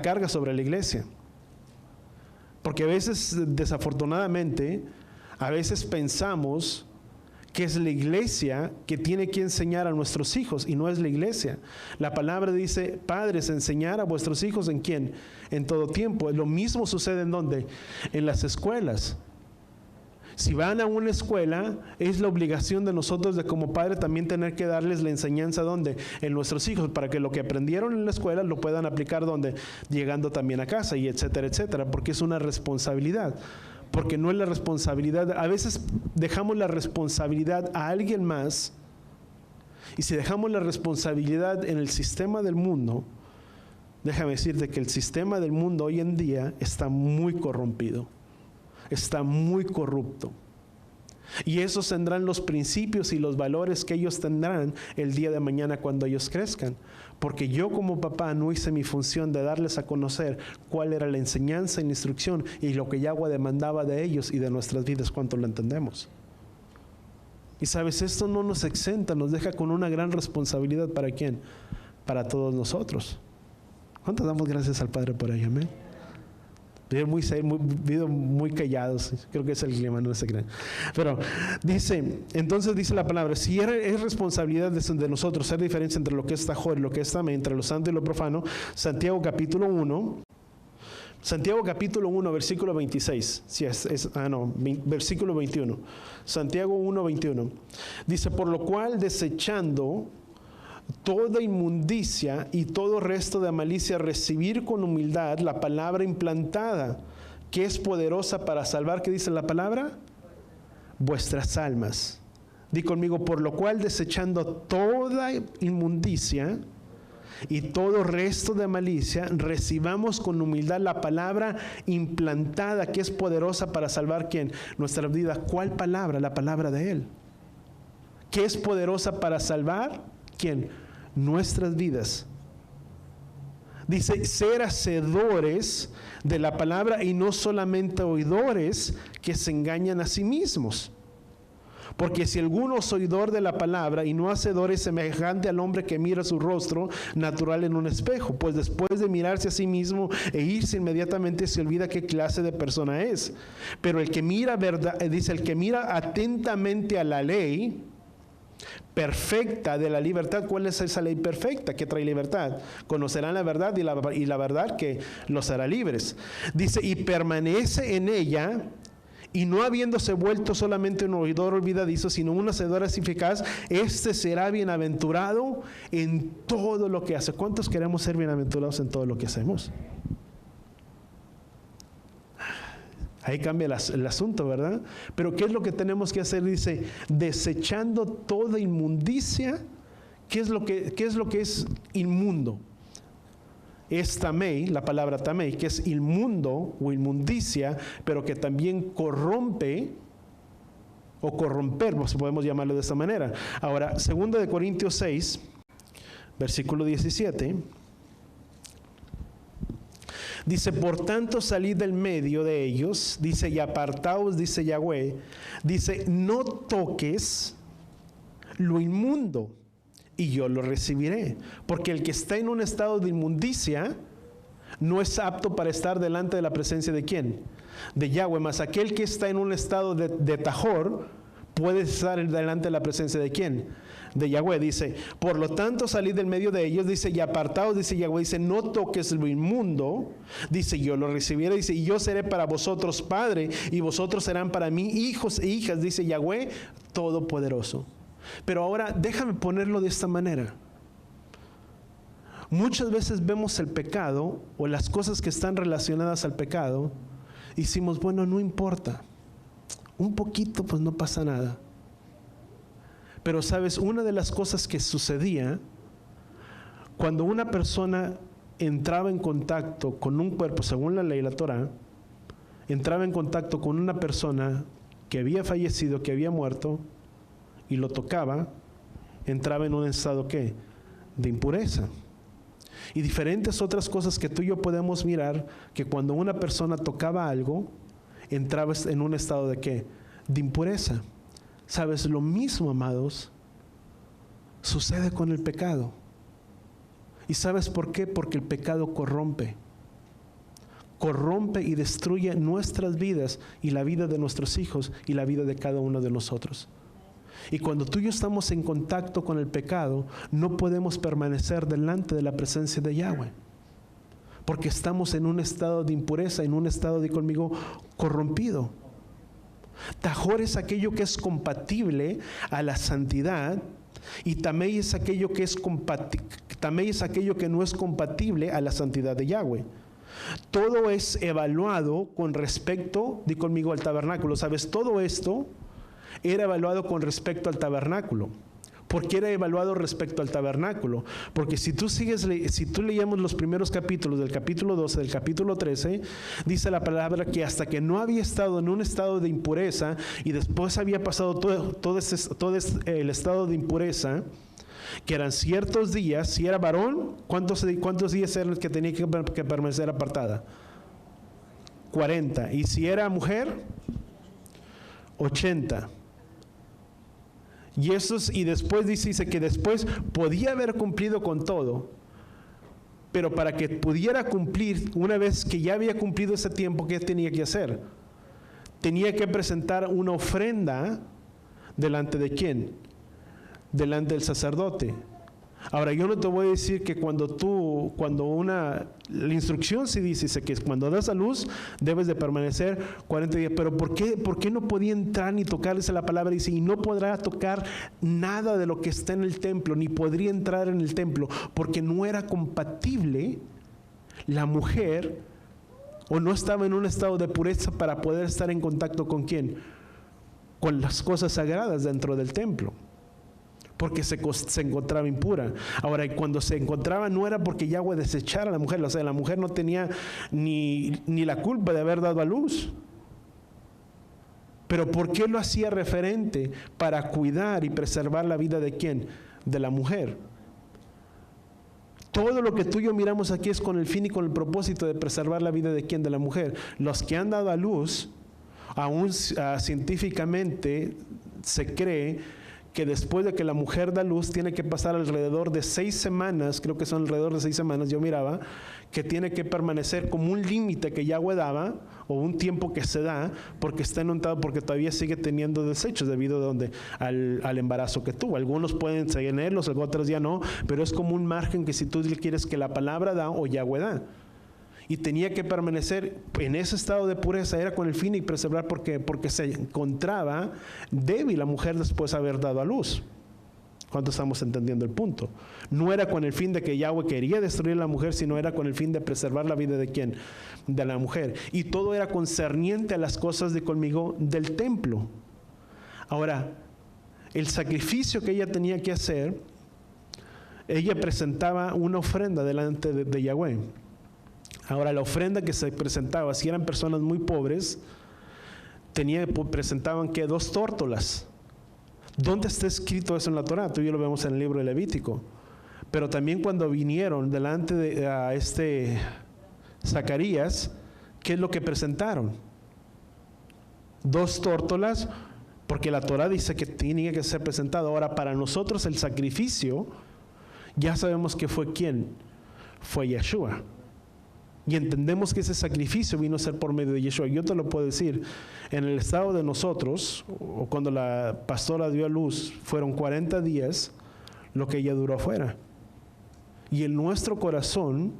carga sobre la iglesia. Porque a veces, desafortunadamente, a veces pensamos que es la iglesia que tiene que enseñar a nuestros hijos y no es la iglesia. La palabra dice, padres, enseñar a vuestros hijos ¿en quién? En todo tiempo. Lo mismo sucede ¿en dónde? En las escuelas. Si van a una escuela, es la obligación de nosotros de como padre también tener que darles la enseñanza ¿dónde? En nuestros hijos, para que lo que aprendieron en la escuela lo puedan aplicar ¿dónde? Llegando también a casa y etcétera, etcétera, porque es una responsabilidad. Porque no es la responsabilidad, a veces dejamos la responsabilidad a alguien más, y si dejamos la responsabilidad en el sistema del mundo, déjame decirte que el sistema del mundo hoy en día está muy corrompido, está muy corrupto. Y esos tendrán los principios y los valores que ellos tendrán el día de mañana cuando ellos crezcan. Porque yo como papá no hice mi función de darles a conocer cuál era la enseñanza y la instrucción y lo que Yahweh demandaba de ellos y de nuestras vidas, cuánto lo entendemos. Y sabes, esto no nos exenta, nos deja con una gran responsabilidad. ¿Para quién? Para todos nosotros. ¿Cuánto damos gracias al Padre por ello? Amén. Muy callados, creo que es el clima, no se crean. Pero entonces dice la palabra, si es responsabilidad de nosotros hacer diferencia entre lo que es tajor y lo que es tamé, entre lo santo y lo profano. Santiago capítulo 1, versículo 26, versículo 21. Santiago 1, 21. Dice, por lo cual desechando toda inmundicia y todo resto de malicia, recibir con humildad la palabra implantada, que es poderosa para salvar, ¿qué dice la palabra? Vuestras almas. Di conmigo, por lo cual desechando toda inmundicia y todo resto de malicia, recibamos con humildad la palabra implantada, que es poderosa para salvar, ¿quién? Nuestra vida. ¿Cuál palabra? La palabra de Él. ¿Qué es poderosa para salvar? ¿Quién? Nuestras vidas. Dice, ser hacedores de la palabra y no solamente oidores que se engañan a sí mismos. Porque si alguno es oidor de la palabra y no hacedor, es semejante al hombre que mira su rostro natural en un espejo, pues después de mirarse a sí mismo e irse inmediatamente se olvida qué clase de persona es. Pero el que mira dice, el que mira atentamente a la ley perfecta de la libertad. ¿Cuál es esa ley perfecta que trae libertad? Conocerán la verdad y la verdad que los hará libres. Dice, y permanece en ella, y no habiéndose vuelto solamente un oidor olvidadizo, sino un hacedor eficaz, este será bienaventurado en todo lo que hace. ¿Cuántos queremos ser bienaventurados en todo lo que hacemos? Ahí cambia el asunto, ¿verdad? Pero ¿qué es lo que tenemos que hacer? Dice, desechando toda inmundicia. ¿Qué es lo que es inmundo? Es tamei, la palabra tamei, que es inmundo o inmundicia, pero que también corrompe o corromper, si podemos llamarlo de esta manera. Ahora, 2 de Corintios 6, versículo 17, dice, por tanto salid del medio de ellos, dice, y apartaos, dice Yahweh, dice, no toques lo inmundo, y yo lo recibiré. Porque el que está en un estado de inmundicia no es apto para estar delante de la presencia de ¿quién? De Yahweh. Mas aquel que está en un estado de tajor puede estar delante de la presencia de ¿quién? De Yahweh. Dice, por lo tanto salid del medio de ellos, dice, y apartaos, dice Yahweh, dice, no toques lo inmundo, dice, yo lo recibiré, dice, y yo seré para vosotros padre, y vosotros serán para mí hijos e hijas, dice Yahweh Todopoderoso. Pero ahora déjame ponerlo de esta manera. Muchas veces vemos el pecado o las cosas que están relacionadas al pecado y decimos, bueno, no importa, un poquito pues no pasa nada. Pero sabes, una de las cosas que sucedía cuando una persona entraba en contacto con un cuerpo, según la ley, la Torah, entraba en contacto con una persona que había fallecido, que había muerto, y lo tocaba, entraba en un estado ¿qué? De impureza. Y diferentes otras cosas que tú y yo podemos mirar, que cuando una persona tocaba algo, entraba en un estado de ¿qué? De impureza. ¿Sabes? Lo mismo, amados, sucede con el pecado. ¿Y sabes por qué? Porque el pecado corrompe. Corrompe y destruye nuestras vidas y la vida de nuestros hijos y la vida de cada uno de nosotros. Y cuando tú y yo estamos en contacto con el pecado, no podemos permanecer delante de la presencia de Yahweh. Porque estamos en un estado de impureza, en un estado, di conmigo, corrompido. Tajor es aquello que es compatible a la santidad, y tamei es aquello que no es compatible a la santidad de Yahweh. Todo es evaluado con respecto, di conmigo, al tabernáculo. ¿Sabes? Todo esto era evaluado con respecto al tabernáculo. ¿Por qué era evaluado respecto al tabernáculo? Porque si tú leíamos los primeros capítulos, del capítulo 12, del capítulo 13, dice la palabra que hasta que no había estado en un estado de impureza y después había pasado todo el estado de impureza, que eran ciertos días, si era varón, ¿cuántos días eran los que tenía que permanecer apartada? 40. Y si era mujer, 80. Y después dice que después podía haber cumplido con todo, pero para que pudiera cumplir, una vez que ya había cumplido ese tiempo, ¿qué tenía que hacer? Tenía que presentar una ofrenda delante de ¿quién? Delante del sacerdote. Ahora, yo no te voy a decir que la instrucción sí dice que cuando das a luz debes de permanecer 40 días, pero ¿por qué no podía entrar ni tocar? Dice la palabra, dice, y no podrá tocar nada de lo que está en el templo, ni podría entrar en el templo, porque no era compatible la mujer, o no estaba en un estado de pureza para poder estar en contacto ¿con quién? Con las cosas sagradas dentro del templo. Porque se encontraba impura. Ahora, cuando se encontraba no era porque Yahweh desechara a la mujer, o sea, la mujer no tenía ni la culpa de haber dado a luz. Pero ¿por qué lo hacía referente? Para cuidar y preservar la vida ¿de quién? De la mujer. Todo lo que tú y yo miramos aquí es con el fin y con el propósito de preservar la vida ¿de quién? De la mujer. Los que han dado a luz, aún científicamente se cree que después de que la mujer da luz tiene que pasar alrededor de 6 semanas, creo que son alrededor de 6 semanas, yo miraba, que tiene que permanecer como un límite que Yahweh daba, o un tiempo que se da, porque está enjuntado, porque todavía sigue teniendo desechos debido al embarazo que tuvo. Algunos pueden tenerlos, otros ya no, pero es como un margen que si tú le quieres que la palabra da o Yahweh da. Y tenía que permanecer en ese estado de pureza, era con el fin de preservar, porque se encontraba débil la mujer después de haber dado a luz. ¿Cuánto estamos entendiendo el punto? No era con el fin de que Yahweh quería destruir a la mujer, sino era con el fin de preservar la vida de ¿quién? De la mujer. Y todo era concerniente a las cosas de conmigo del templo. Ahora, el sacrificio que ella tenía que hacer, ella presentaba una ofrenda delante de Yahweh. Ahora, la ofrenda que se presentaba, si eran personas muy pobres, presentaban ¿qué? 2 tórtolas. ¿Dónde está escrito eso en la Torá? Tú y yo lo vemos en el libro de Levítico. Pero también cuando vinieron delante de Zacarías, ¿qué es lo que presentaron? 2 tórtolas, porque la Torá dice que tenía que ser presentado. Ahora, para nosotros el sacrificio, ya sabemos que fue ¿quién? Fue Yeshua. Y entendemos que ese sacrificio vino a ser por medio de Yeshua. Yo te lo puedo decir, en el estado de nosotros, o cuando la pastora dio a luz, fueron 40 días lo que ella duró afuera. Y en nuestro corazón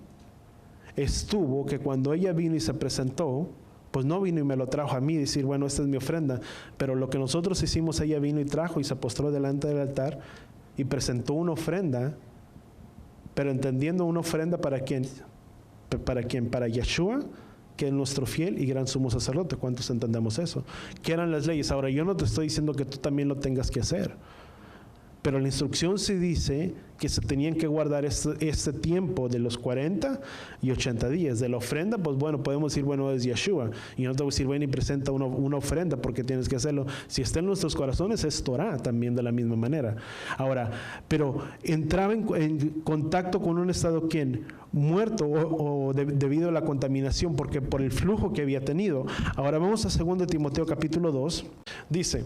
estuvo que cuando ella vino y se presentó, pues no vino y me lo trajo a mí, decir, bueno, esta es mi ofrenda. Pero lo que nosotros hicimos, ella vino y trajo y se postró delante del altar y presentó una ofrenda, pero entendiendo una ofrenda para quién. Para Yeshua, que es nuestro fiel y gran sumo sacerdote. ¿Cuántos entendemos eso? ¿Qué eran las leyes? Ahora, yo no te estoy diciendo que tú también lo tengas que hacer, pero la instrucción sí dice que se tenían que guardar este tiempo de los 40 y 80 días. De la ofrenda, pues bueno, podemos decir, bueno, es Yeshua. Y no te voy a decir, ven y presenta una ofrenda porque tienes que hacerlo. Si está en nuestros corazones, es Torah también de la misma manera. Ahora, pero entraba en contacto con un estado, ¿quién? Muerto debido a la contaminación, porque por el flujo que había tenido. Ahora vamos a 2 Timoteo capítulo 2. Dice,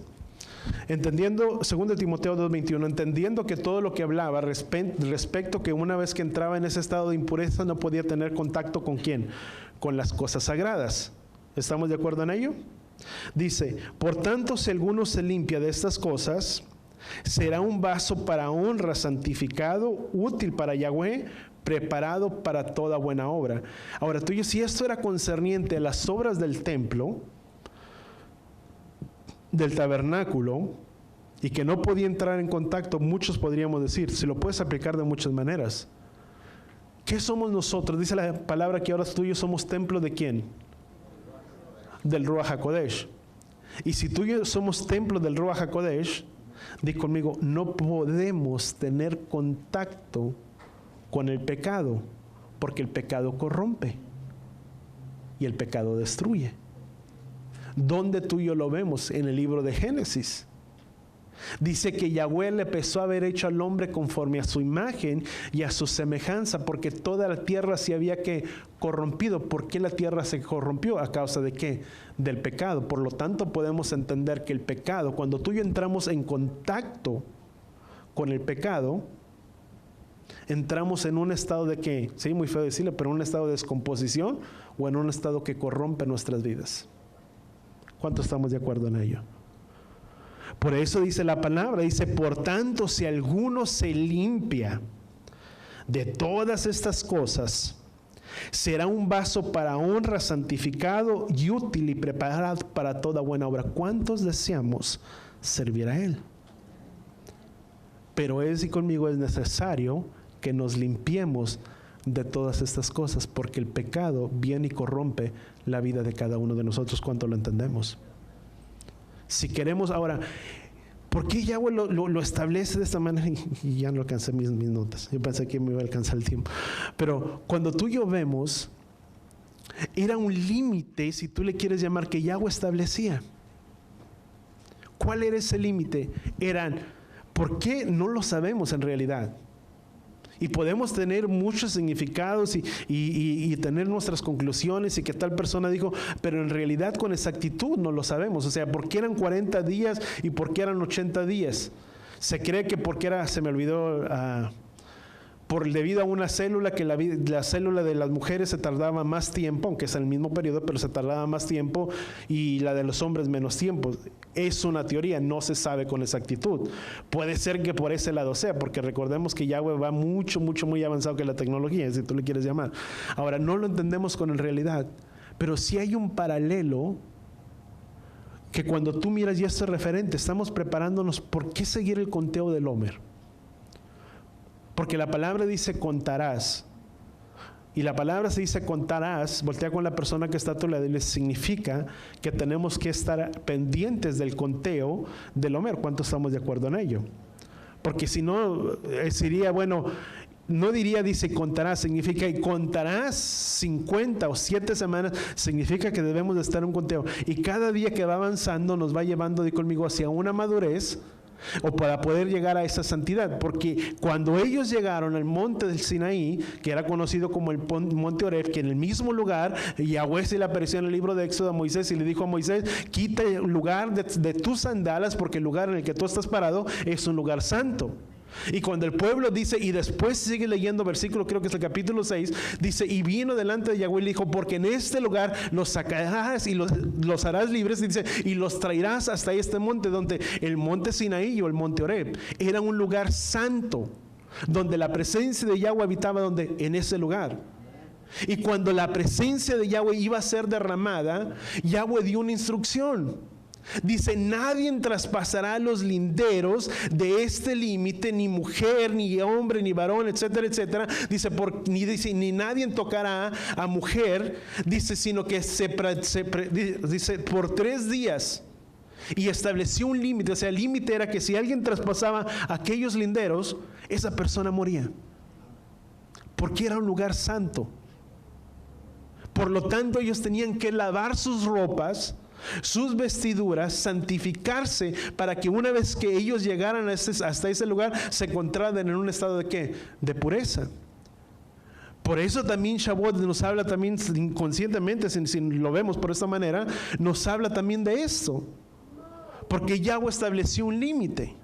entendiendo, 2 Timoteo 2:21, entendiendo que todo lo que hablaba respecto que una vez que entraba en ese estado de impureza no podía tener contacto con ¿quién? Con las cosas sagradas. ¿Estamos de acuerdo en ello? Dice, por tanto, si alguno se limpia de estas cosas, será un vaso para honra, santificado, útil para Yahweh, preparado para toda buena obra. Ahora, tú y yo, si esto era concerniente a las obras del templo, del tabernáculo, y que no podía entrar en contacto, muchos podríamos decir, se lo puedes aplicar de muchas maneras. ¿Qué somos nosotros? Dice la palabra que ahora tú y yo somos templo de ¿quién? Del Ruach HaKodesh. Y si tú y yo somos templo del Ruach HaKodesh, di conmigo, no podemos tener contacto con el pecado, porque el pecado corrompe y el pecado destruye. ¿Dónde tú y yo lo vemos? En el libro de Génesis. Dice que Yahweh le empezó a haber hecho al hombre conforme a su imagen y a su semejanza, porque toda la tierra se había que corrompido. ¿Por qué la tierra se corrompió? ¿A causa de qué? Del pecado. Por lo tanto, podemos entender que el pecado, cuando tú y yo entramos en contacto con el pecado, entramos en un estado de ¿qué? Sí, muy feo decirlo, pero un estado de descomposición o en un estado que corrompe nuestras vidas. ¿Cuántos estamos de acuerdo en ello? Por eso dice la palabra, dice, por tanto, si alguno se limpia de todas estas cosas, será un vaso para honra, santificado y útil y preparado para toda buena obra. ¿Cuántos deseamos servir a Él? Pero y conmigo es necesario que nos limpiemos de todas estas cosas, porque el pecado viene y corrompe la vida de cada uno de nosotros. ¿Cuánto lo entendemos? Si queremos ahora, ¿por qué Yahweh lo establece de esta manera? Y ya no alcancé mis notas. Yo pensé que me iba a alcanzar el tiempo. Pero cuando tú y yo vemos, era un límite, si tú le quieres llamar, que Yahweh establecía. ¿Cuál era ese límite? ¿Por qué? No lo sabemos en realidad. Y podemos tener muchos significados y tener nuestras conclusiones y que tal persona dijo, pero en realidad con exactitud no lo sabemos. O sea, ¿por qué eran 40 días y por qué eran 80 días? Se cree que porque era, se me olvidó, debido a una célula, que la célula de las mujeres se tardaba más tiempo, aunque es el mismo periodo, pero se tardaba más tiempo, y la de los hombres menos tiempo. Es una teoría, no se sabe con exactitud. Puede ser que por ese lado sea, porque recordemos que Yahweh va mucho, muy avanzado que la tecnología, si tú le quieres llamar. Ahora, no lo entendemos con realidad, pero sí hay un paralelo que cuando tú miras, y esto es referente, estamos preparándonos. ¿Por qué seguir el conteo del Homer? Porque la palabra dice contarás. Y la palabra se dice contarás, voltea con la persona que está a tu lado y les significa que tenemos que estar pendientes del conteo del Homer. ¿Cuántos estamos de acuerdo en ello? Porque si no, sería, bueno, no diría, dice contarás, significa y contarás 50 o 7 semanas, significa que debemos de estar en un conteo. Y cada día que va avanzando nos va llevando, di conmigo, hacia una madurez, o para poder llegar a esa santidad. Porque cuando ellos llegaron al monte del Sinaí, que era conocido como el monte Oreb, que en el mismo lugar Yahweh se le apareció en el libro de Éxodo a Moisés y le dijo a Moisés, quita el lugar de tus sandalas, porque el lugar en el que tú estás parado es un lugar santo. Y cuando el pueblo dice, y después sigue leyendo versículo, creo que es el capítulo 6, dice, y vino delante de Yahweh y le dijo, porque en este lugar los sacarás y los harás libres, y dice, y los traerás hasta este monte, donde el monte Sinaí o el monte Oreb era un lugar santo, donde la presencia de Yahweh habitaba, donde en ese lugar. Y cuando la presencia de Yahweh iba a ser derramada, Yahweh dio una instrucción. Dice, nadie traspasará los linderos de este límite, ni mujer, ni hombre, ni varón, etcétera, etcétera. Dice, ni nadie tocará a mujer, dice, sino que dice, por 3 días. Y estableció un límite, o sea, el límite era que si alguien traspasaba aquellos linderos, esa persona moría. Porque era un lugar santo. Por lo tanto, ellos tenían que lavar sus ropas, sus vestiduras, santificarse, para que una vez que ellos llegaran hasta ese lugar, se encontraran en un estado de ¿qué? De pureza. Por eso también Shavuot nos habla también inconscientemente, si lo vemos por esta manera, nos habla también de esto. Porque Yahweh estableció un límite.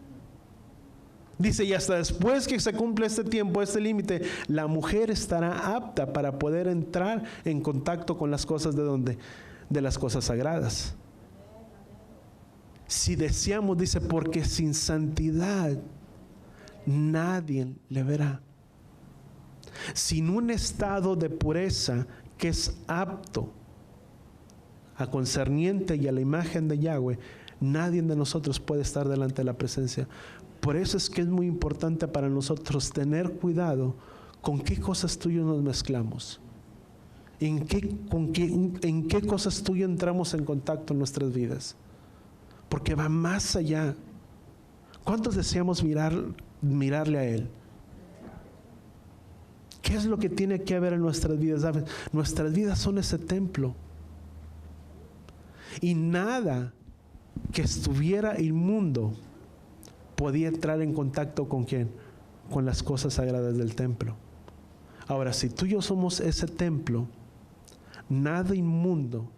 Dice, y hasta después que se cumpla este tiempo, este límite, la mujer estará apta para poder entrar en contacto con las cosas de las cosas sagradas. Si deseamos, dice, porque sin santidad nadie le verá. Sin un estado de pureza que es apto a concerniente y a la imagen de Yahweh, nadie de nosotros puede estar delante de la presencia. Por eso es que es muy importante para nosotros tener cuidado con qué cosas tú y yo nos mezclamos. ¿En qué cosas tú y yo entramos en contacto en nuestras vidas? Porque va más allá. ¿Cuántos deseamos mirarle a Él? ¿Qué es lo que tiene que haber en nuestras vidas? ¿Sabes? Nuestras vidas son ese templo. Y nada que estuviera inmundo podía entrar en contacto ¿con quién? Con las cosas sagradas del templo. Ahora, si tú y yo somos ese templo, nada inmundo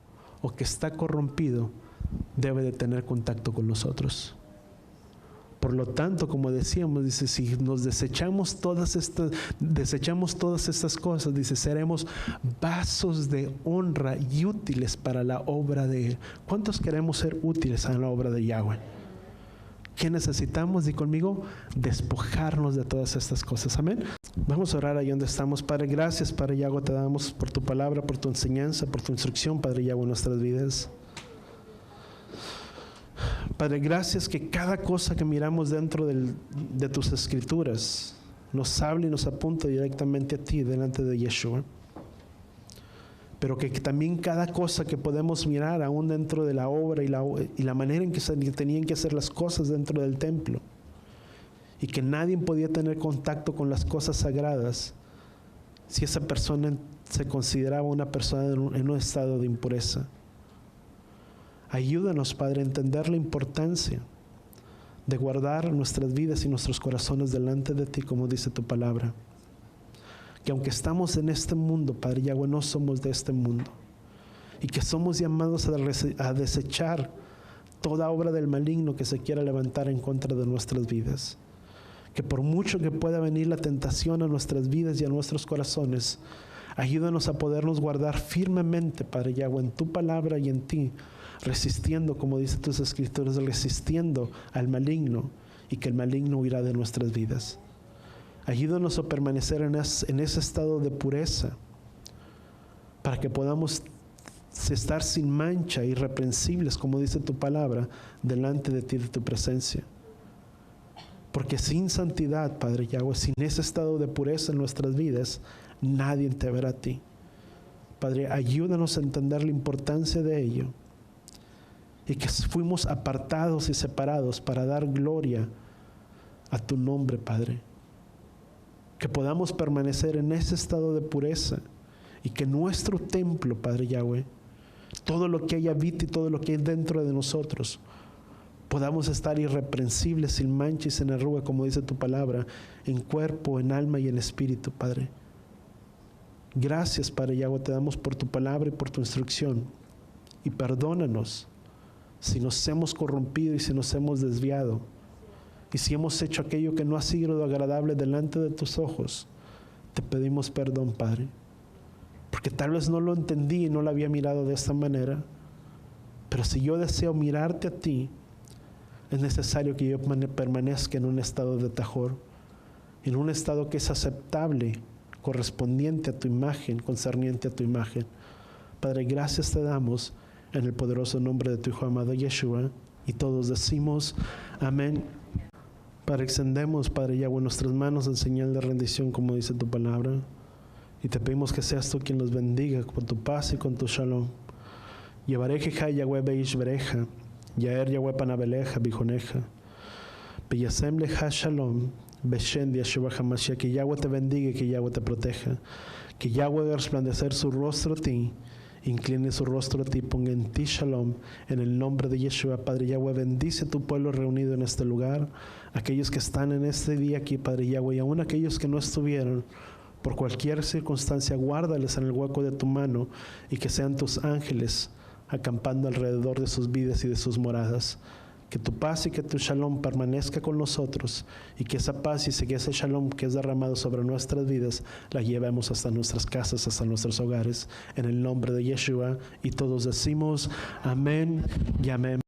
o que está corrompido debe de tener contacto con nosotros. Por lo tanto, como decíamos, dice, si nos desechamos todas estas cosas, dice, seremos vasos de honra y útiles para la obra de Él. ¿Cuántos queremos ser útiles a la obra de Yahweh? ¿Qué necesitamos? Di conmigo, despojarnos de todas estas cosas. Amén. Vamos a orar ahí donde estamos. Padre, gracias, Padre Yahweh, te damos por tu palabra, por tu enseñanza, por tu instrucción, Padre Yahweh, en nuestras vidas. Padre, gracias que cada cosa que miramos dentro de tus escrituras nos habla y nos apunta directamente a ti, delante de Yeshua. Pero que también cada cosa que podemos mirar aún dentro de la obra y la manera en que tenían que hacer las cosas dentro del templo, y que nadie podía tener contacto con las cosas sagradas si esa persona se consideraba una persona en un estado de impureza. Ayúdanos, Padre, a entender la importancia de guardar nuestras vidas y nuestros corazones delante de ti, como dice tu palabra. que aunque estamos en este mundo, Padre Yahweh, no somos de este mundo, y que somos llamados a desechar toda obra del maligno que se quiera levantar en contra de nuestras vidas. Que por mucho que pueda venir la tentación a nuestras vidas y a nuestros corazones, ayúdanos a podernos guardar firmemente, Padre Yahweh, en tu palabra y en ti, resistiendo, como dice tus escrituras, resistiendo al maligno, y que el maligno huirá de nuestras vidas. Ayúdanos a permanecer en ese estado de pureza, para que podamos estar sin mancha, irreprensibles, como dice tu palabra, delante de ti, de tu presencia. Porque sin santidad, Padre Yahweh, sin ese estado de pureza en nuestras vidas, nadie te verá a ti. Padre, ayúdanos a entender la importancia de ello, y que fuimos apartados y separados para dar gloria a tu nombre, Padre. Que podamos permanecer en ese estado de pureza, y que nuestro templo, Padre Yahweh, todo lo que hay habita y todo lo que hay dentro de nosotros, podamos estar irreprensibles, sin mancha y sin arruga, como dice tu palabra, en cuerpo, en alma y en espíritu, Padre. Gracias, Padre Yahweh, te damos por tu palabra y por tu instrucción, y perdónanos si nos hemos corrompido y si nos hemos desviado, y si hemos hecho aquello que no ha sido agradable delante de tus ojos. Te pedimos perdón, Padre, porque tal vez no lo entendí y no lo había mirado de esta manera, pero si yo deseo mirarte a ti, es necesario que yo permanezca en un estado de tajor, en un estado que es aceptable, correspondiente a tu imagen, concerniente a tu imagen. Padre, gracias te damos en el poderoso nombre de tu Hijo amado Yeshua, y todos decimos amén. Padre, extendemos, Padre Yahweh, nuestras manos en señal de rendición, como dice tu palabra, y te pedimos que seas tú quien los bendiga con tu paz y con tu shalom. Yevarejeja Yahweh beish bereja, Yaer Yahweh panabeleja bijoneja, Beyasem leja shalom, Beshen Yeshua HaMashiach. Que Yahweh te bendiga y que Yahweh te proteja. Que Yahweh haga resplandecer su rostro a ti, incline su rostro a ti, ponga en ti shalom, en el nombre de Yeshua. Padre Yahweh, bendice a tu pueblo reunido en este lugar, aquellos que están en este día aquí, Padre Yahweh, y aún aquellos que no estuvieron. Por cualquier circunstancia, guárdales en el hueco de tu mano, y que sean tus ángeles acampando alrededor de sus vidas y de sus moradas. Que tu paz y que tu shalom permanezca con nosotros, y que esa paz y que ese shalom que es derramado sobre nuestras vidas la llevemos hasta nuestras casas, hasta nuestros hogares, en el nombre de Yeshua. Y todos decimos amén y amén.